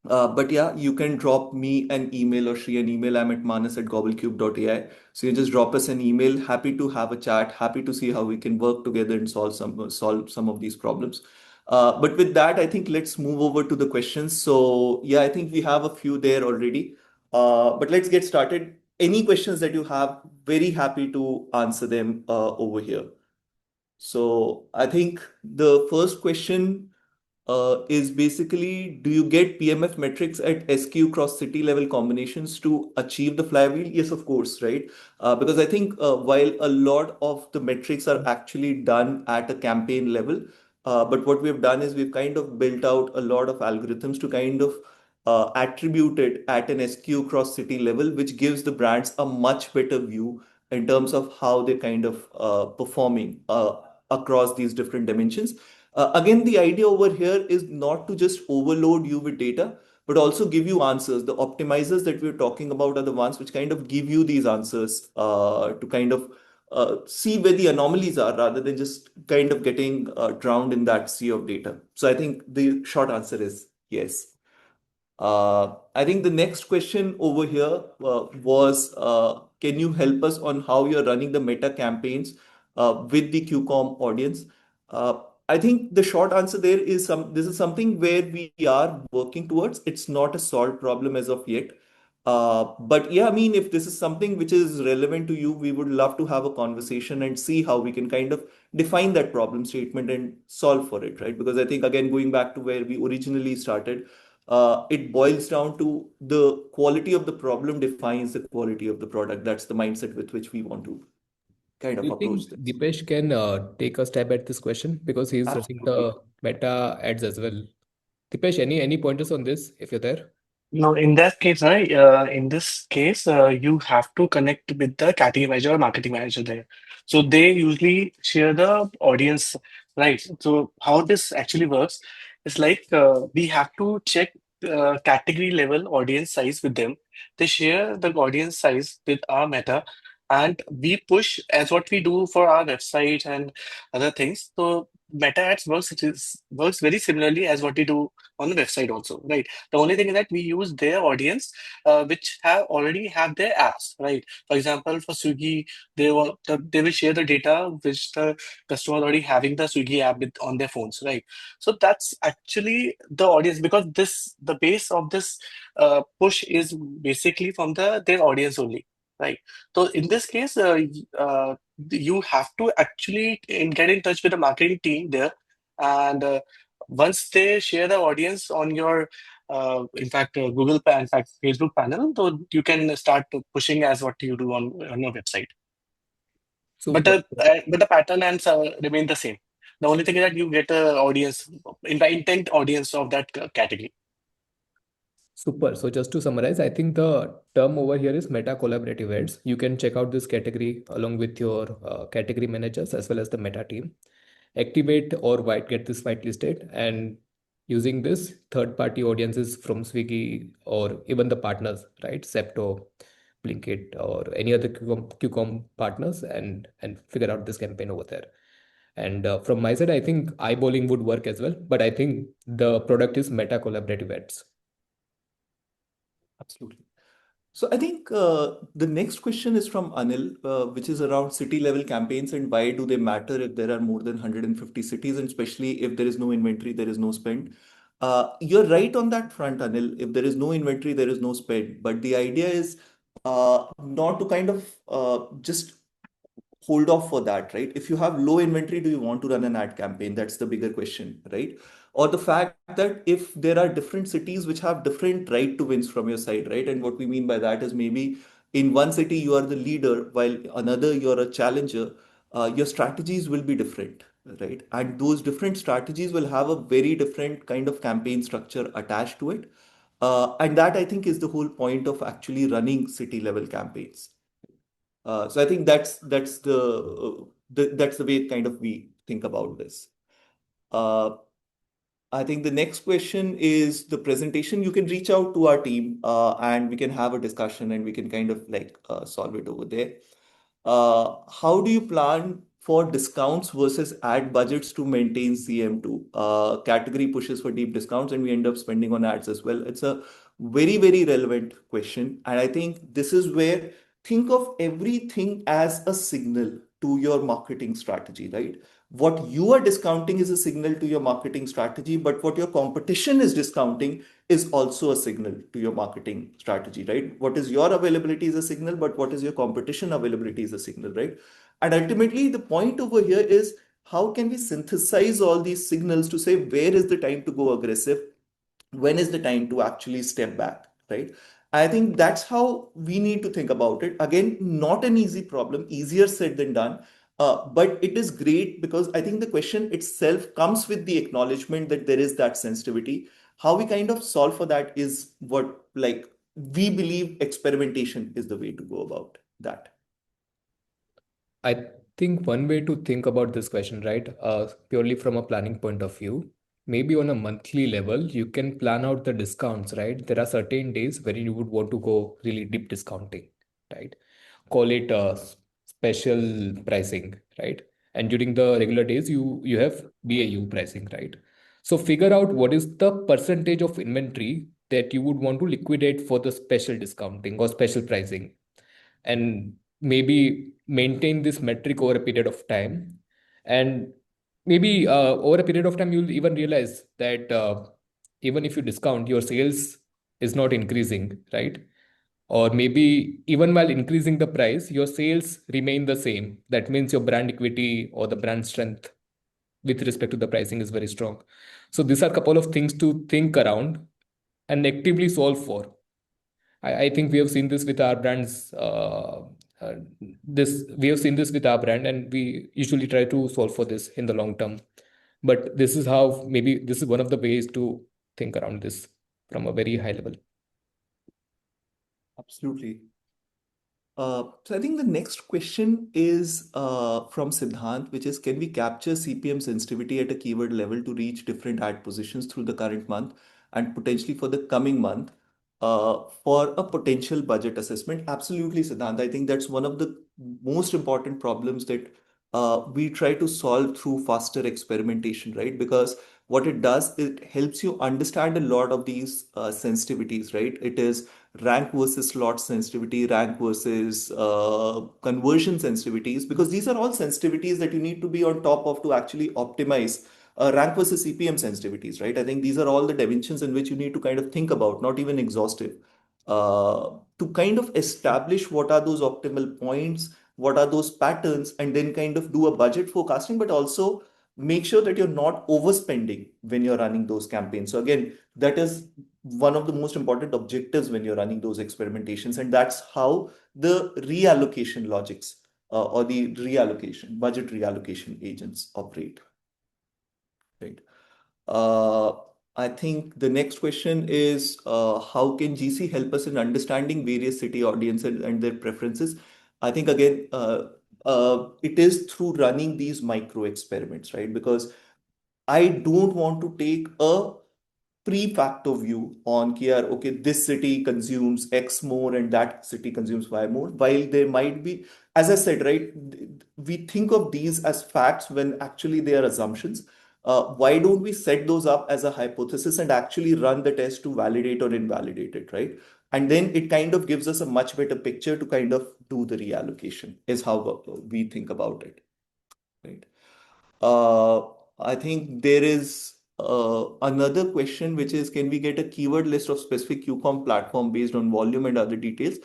But yeah, you can drop me an email or Shri an email. I'm at manas@gobblecube.ai. So you just drop us an email. Happy to have a chat. Happy to see how we can work together and solve some of these problems. But with that, I think let's move over to the questions. So yeah, I think we have a few there already. But let's get started. Any questions that you have, very happy to answer them over here. So I think the first question is basically, do you get PMF metrics at SKU cross city level combinations to achieve the flywheel? Yes, of course, right? Because I think while a lot of the metrics are actually done at a campaign level, but what we've done is we've kind of built out a lot of algorithms to kind of attribute it at an SKU cross city level, which gives the brands a much better view in terms of how they're kind of performing across these different dimensions. Again, the idea over here is not to just overload you with data, but also give you answers. The optimizers that we're talking about are the ones which kind of give you these answers to kind of see where the anomalies are rather than just kind of getting drowned in that sea of data. So I think the short answer is yes. I think the next question over here was, can you help us on how you're running the meta campaigns with the QComm audience? I think the short answer there is this is something where we are working towards. It's not a solved problem as of yet. But yeah, I mean, if this is something which is relevant to you, we would love to have a conversation and see how we can kind of define that problem statement and solve for it, right? Because I think, again, going back to where we originally started, it boils down to the quality of the problem defines the quality of the product. That's the mindset with which we want to kind Do of you approach think this. Dipesh can take a stab at this question because he's running Absolutely. the meta ads as well? Dipesh, any pointers on this if you're there? No, in this case, you have to connect with the category manager or marketing manager there. So they usually share the audience, right? So how this actually works is like we have to check category level audience size with them. They share the audience size with our meta, and we push as what we do for our website and other things. So meta ads works very similarly as what we do on the website also, right? The only thing is that we use their audience, which have already have their apps, right? For example, for Swiggy, they will share the data which the customer already having the Swiggy app on their phones, right? So that's actually the audience because the base of this push is basically from their audience only, right? So in this case, you have to actually get in touch with the marketing team there, and once they share the audience on your in fact in fact Facebook panel, so you can start pushing as what you do on your website, Super. but the pattern and remain the same. The only thing is that you get a audience in the intent audience of that category. Super. So just to summarize, I think the term over here is meta collaborative ads. You can check out this category along with your category managers as well as the meta team. Activate or get this whitelisted, and using this third-party audiences from Swiggy or even the partners, right? Zepto, Blinkit, or any other QComm partners, and figure out this campaign over there. And from my side, I think eyeballing would work as well, but I think the product is meta collaborative ads. Absolutely. So I think the next question is from Anil, which is around city level campaigns and why do they matter if there are more than 150 cities, and especially if there is no inventory, there is no spend. You're right on that front, Anil. If there is no inventory, there is no spend. But the idea is not to kind of just hold off for that, right? If you have low inventory, do you want to run an ad campaign? That's the bigger question, right? Or the fact that if there are different cities which have different right to wins from your side, right? And what we mean by that is maybe in one city you are the leader, while another you're a challenger. Your strategies will be different, right? And those different strategies will have a very different kind of campaign structure attached to it. And that I think is the whole point of actually running city level campaigns. So I think that's the way kind of we think about this. Uh, I think the next question is the presentation. You can reach out to our team and we can have a discussion and we can kind of like solve it over there. How do you plan for discounts versus ad budgets to maintain CM2? Category pushes for deep discounts and we end up spending on ads as well. It's a very, very relevant question. And I think this is where think of everything as a signal to your marketing strategy, right? What you are discounting is a signal to your marketing strategy, but what your competition is discounting is also a signal to your marketing strategy, right? What is your availability is a signal, but what is your competition availability is a signal, right? And ultimately, the point over here is how can we synthesize all these signals to say where is the time to go aggressive, when is the time to actually step back, right? I think that's how we need to think about it. Again, not an easy problem, easier said than done. But it is great because I think the question itself comes with the acknowledgement that there is that sensitivity. How we kind of solve for that is what, like, we believe experimentation is the way to go about that. I think one way to think about this question, right, purely from a planning point of view, maybe on a monthly level, you can plan out the discounts, right? There are certain days where you would want to go really deep discounting, right? Call it special pricing, right? And during the regular days, you have BAU pricing, right? So figure out what is the percentage of inventory that you would want to liquidate for the special discounting or special pricing, and maybe maintain this metric over a period of time. And maybe over a period of time, you'll even realize that even if you discount, your sales is not increasing, right? Or maybe even while increasing the price, your sales remain the same. That means your brand equity or the brand strength with respect to the pricing is very strong. So these are a couple of things to think around and actively solve for. I think we have seen this with our brands. This we have seen this with our brand, and we usually try to solve for this in the long term. But this is how, maybe this is one of the ways to think around this from a very high level. Absolutely. So I think the next question is from Siddhant, which is, can we capture CPM sensitivity at a keyword level to reach different ad positions through the current month and potentially for the coming month for a potential budget assessment? Absolutely, Siddhant. I think that's one of the most important problems that we try to solve through faster experimentation, right? Because what it does, it helps you understand a lot of these sensitivities, right? It is rank versus slot sensitivity, rank versus conversion sensitivities, because these are all sensitivities that you need to be on top of to actually optimize rank versus CPM sensitivities, right? I think these are all the dimensions in which you need to kind of think about, not even exhaustive, to kind of establish what are those optimal points, what are those patterns, and then kind of do a budget forecasting, but also make sure that you're not overspending when you're running those campaigns. So again, that is one of the most important objectives when you're running those experimentations, and that's how the reallocation logics or the reallocation budget reallocation agents operate, right? uh, I think the next question is how can GC help us in understanding various city audiences and their preferences? I think again it is through running these micro experiments, right? Because I don't want to take a pre-facto view on here, okay, this city consumes X more and that city consumes Y more, while there might be, as I said, right, we think of these as facts when actually they are assumptions. Why don't we set those up as a hypothesis and actually run the test to validate or invalidate it, right? And then it kind of gives us a much better picture to kind of do the reallocation, is how we think about it, right? Uh, I think there is another question, which is, can we get a keyword list of specific QComm platform based on volume and other details,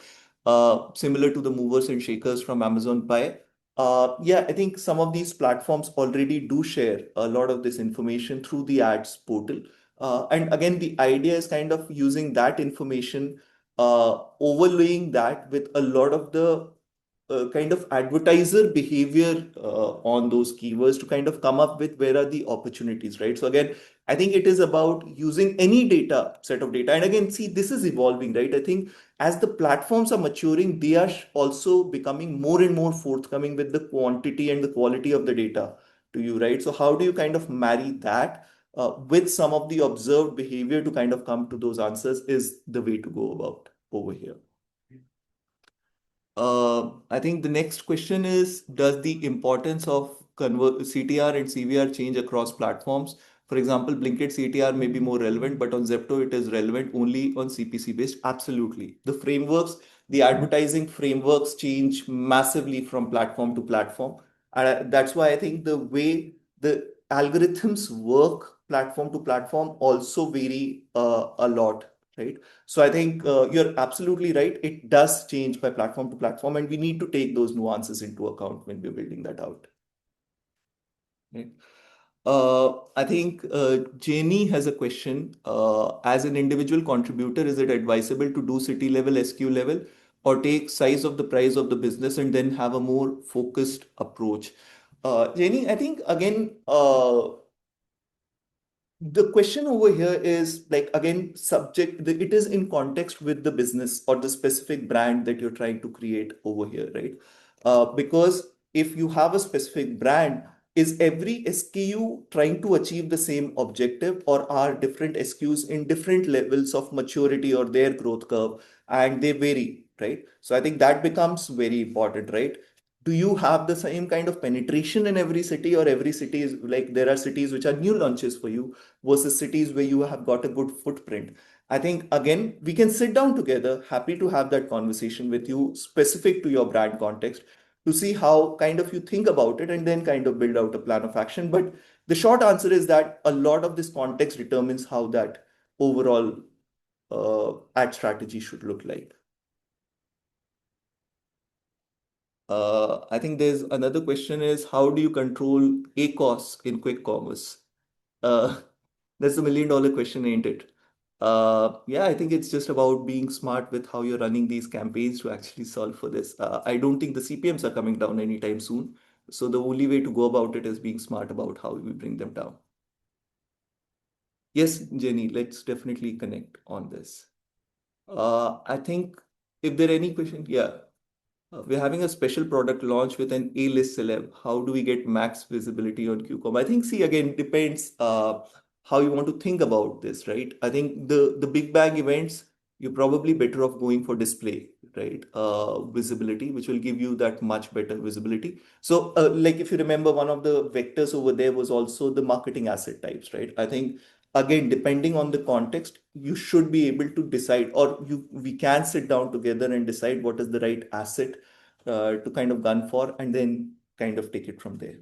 similar to the movers and shakers from Amazon Pie? Yeah, I think some of these platforms already do share a lot of this information through the ads portal. And again, the idea is kind of using that information, overlaying that with a lot of the kind of advertiser behavior on those keywords to kind of come up with where are the opportunities, right? So again, I think it is about using any data set of data. And again, see, this is evolving, right? I think as the platforms are maturing, they are also becoming more and more forthcoming with the quantity and the quality of the data to you, right? So how do you kind of marry that with some of the observed behavior to kind of come to those answers is the way to go about over here. I think the next question is, does the importance of CTR and CVR change across platforms? For example, Blinkit CTR may be more relevant, but on Zepto it is relevant only on CPC based. Absolutely. The frameworks, the advertising frameworks change massively from platform to platform. That's why I think the way the algorithms work platform to platform also vary a lot, right? So I think you're absolutely right. It does change by platform to platform, and we need to take those nuances into account when we're building that out. Right? I think Jenny has a question. As an individual contributor, is it advisable to do city level, SQ level, or take size of the price of the business and then have a more focused approach? Jenny, I think again, the question over here is like again it is in context with the business or the specific brand that you're trying to create over here, right? Because if you have a specific brand, is every SKU trying to achieve the same objective, or are different SKUs in different levels of maturity or their growth curve, and they vary, right? So I think that becomes very important, right? Do you have the same kind of penetration in every city, or every city is like there are cities which are new launches for you versus cities where you have got a good footprint? I think again, we can sit down together, happy to have that conversation with you specific to your brand context to see how kind of you think about it and then kind of build out a plan of action. But the short answer is that a lot of this context determines how that overall ad strategy should look like. I think there's another question is, how do you control ACOS in quick commerce? Uh, that's the $1 million question, ain't it? Yeah, I think it's just about being smart with how you're running these campaigns to actually solve for this. I don't think the CPMs are coming down anytime soon. So the only way to go about it is being smart about how we bring them down. Yes, Jenny, let's definitely connect on this. I think if there are any questions, yeah. We're having a special product launch with an A-list celeb. How do we get max visibility on QComm? I think, see, again, depends how you want to think about this, right? I think the big bang events, you're probably better off going for display, right? Visibility, which will give you that much better visibility. So, like if you remember, one of the vectors over there was also the marketing asset types, right? I think again, depending on the context, you should be able to decide, or we can sit down together and decide what is the right asset to kind of gun for, and then kind of take it from there.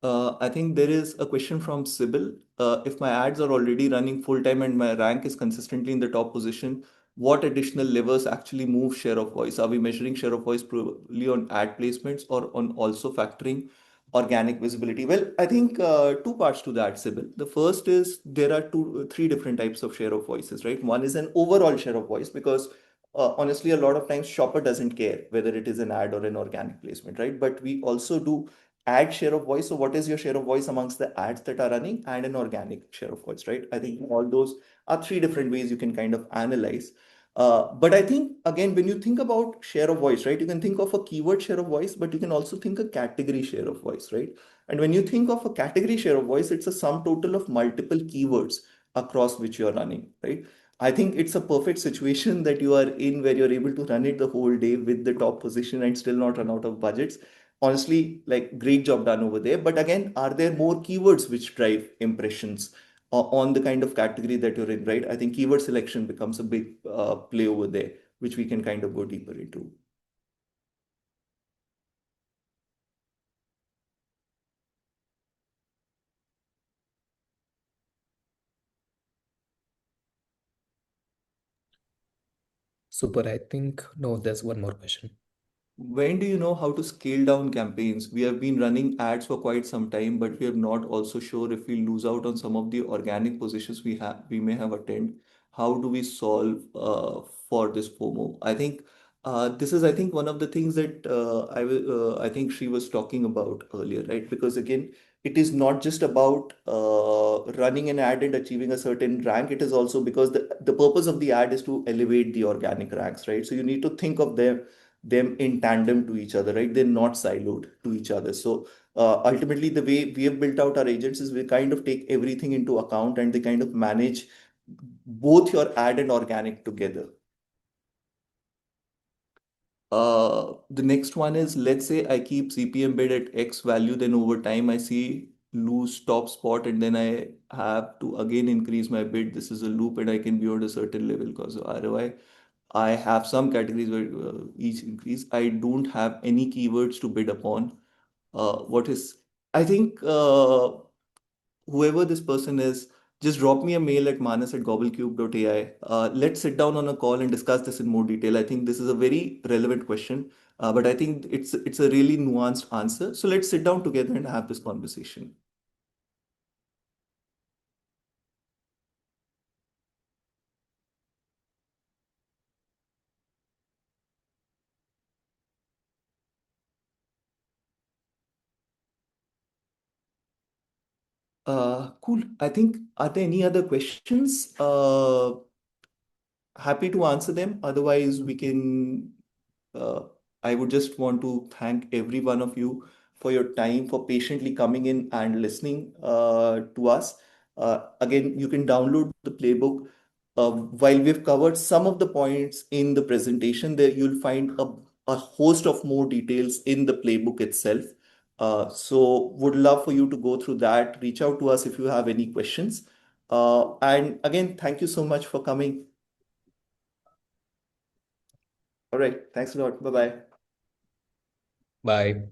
I think there is a question from Sybil. If my ads are already running full time and my rank is consistently in the top position, what additional levers actually move share of voice? Are we measuring share of voice purely on ad placements or on also factoring organic visibility? Well, I think two parts to that, Sybil. The first is there are three different types of share of voices, right? One is an overall share of voice because honestly, a lot of times shopper doesn't care whether it is an ad or an organic placement, right? But we also do ad share of voice. So what is your share of voice amongst the ads that are running, and an organic share of voice, right? I think all those are three different ways you can kind of analyze. But I think again, when you think about share of voice, right, you can think of a keyword share of voice, but you can also think a category share of voice, right? And when you think of a category share of voice, it's a sum total of multiple keywords across which you're running, right? I think it's a perfect situation that you are in where you're able to run it the whole day with the top position and still not run out of budgets. Honestly, like great job done over there. But again, are there more keywords which drive impressions on the kind of category that you're in, right? I think keyword selection becomes a big play over there, which we can kind of go deeper into. Super. I think, no, there's one more question. When do you know how to scale down campaigns? We have been running ads for quite some time, but we are not also sure if we lose out on some of the organic positions we may have attained. How do we solve for this FOMO? I think this is one of the things that I think she was talking about earlier, right? Because again, it is not just about running an ad and achieving a certain rank. It is also because the purpose of the ad is to elevate the organic ranks, right? So you need to think of them in tandem to each other, right? They're not siloed to each other. So ultimately, the way we have built out our agents is we kind of take everything into account and they kind of manage both your ad and organic together. The next one is, let's say I keep CPM bid at X value, then over time I see lose top spot and then I have to again increase my bid. This is a loop and I can be at a certain level because of ROI. I have some categories where each increase. I don't have any keywords to bid upon. What is, I think whoever this person is, just drop me a mail at manas@gobblecube.ai. Let's sit down on a call and discuss this in more detail. I think this is a very relevant question, but I think it's a really nuanced answer. So let's sit down together and have this conversation. Cool. I think, are there any other questions? Happy to answer them. Otherwise, we can. Uh, I would just want to thank every one of you for your time, for patiently coming in and listening to us. Again, you can download the playbook. While we've covered some of the points in the presentation, there you'll find a host of more details in the playbook itself. So would love for you to go through that. Reach out to us if you have any questions. And again, thank you so much for coming. All right. Thanks a lot. Bye bye. Bye.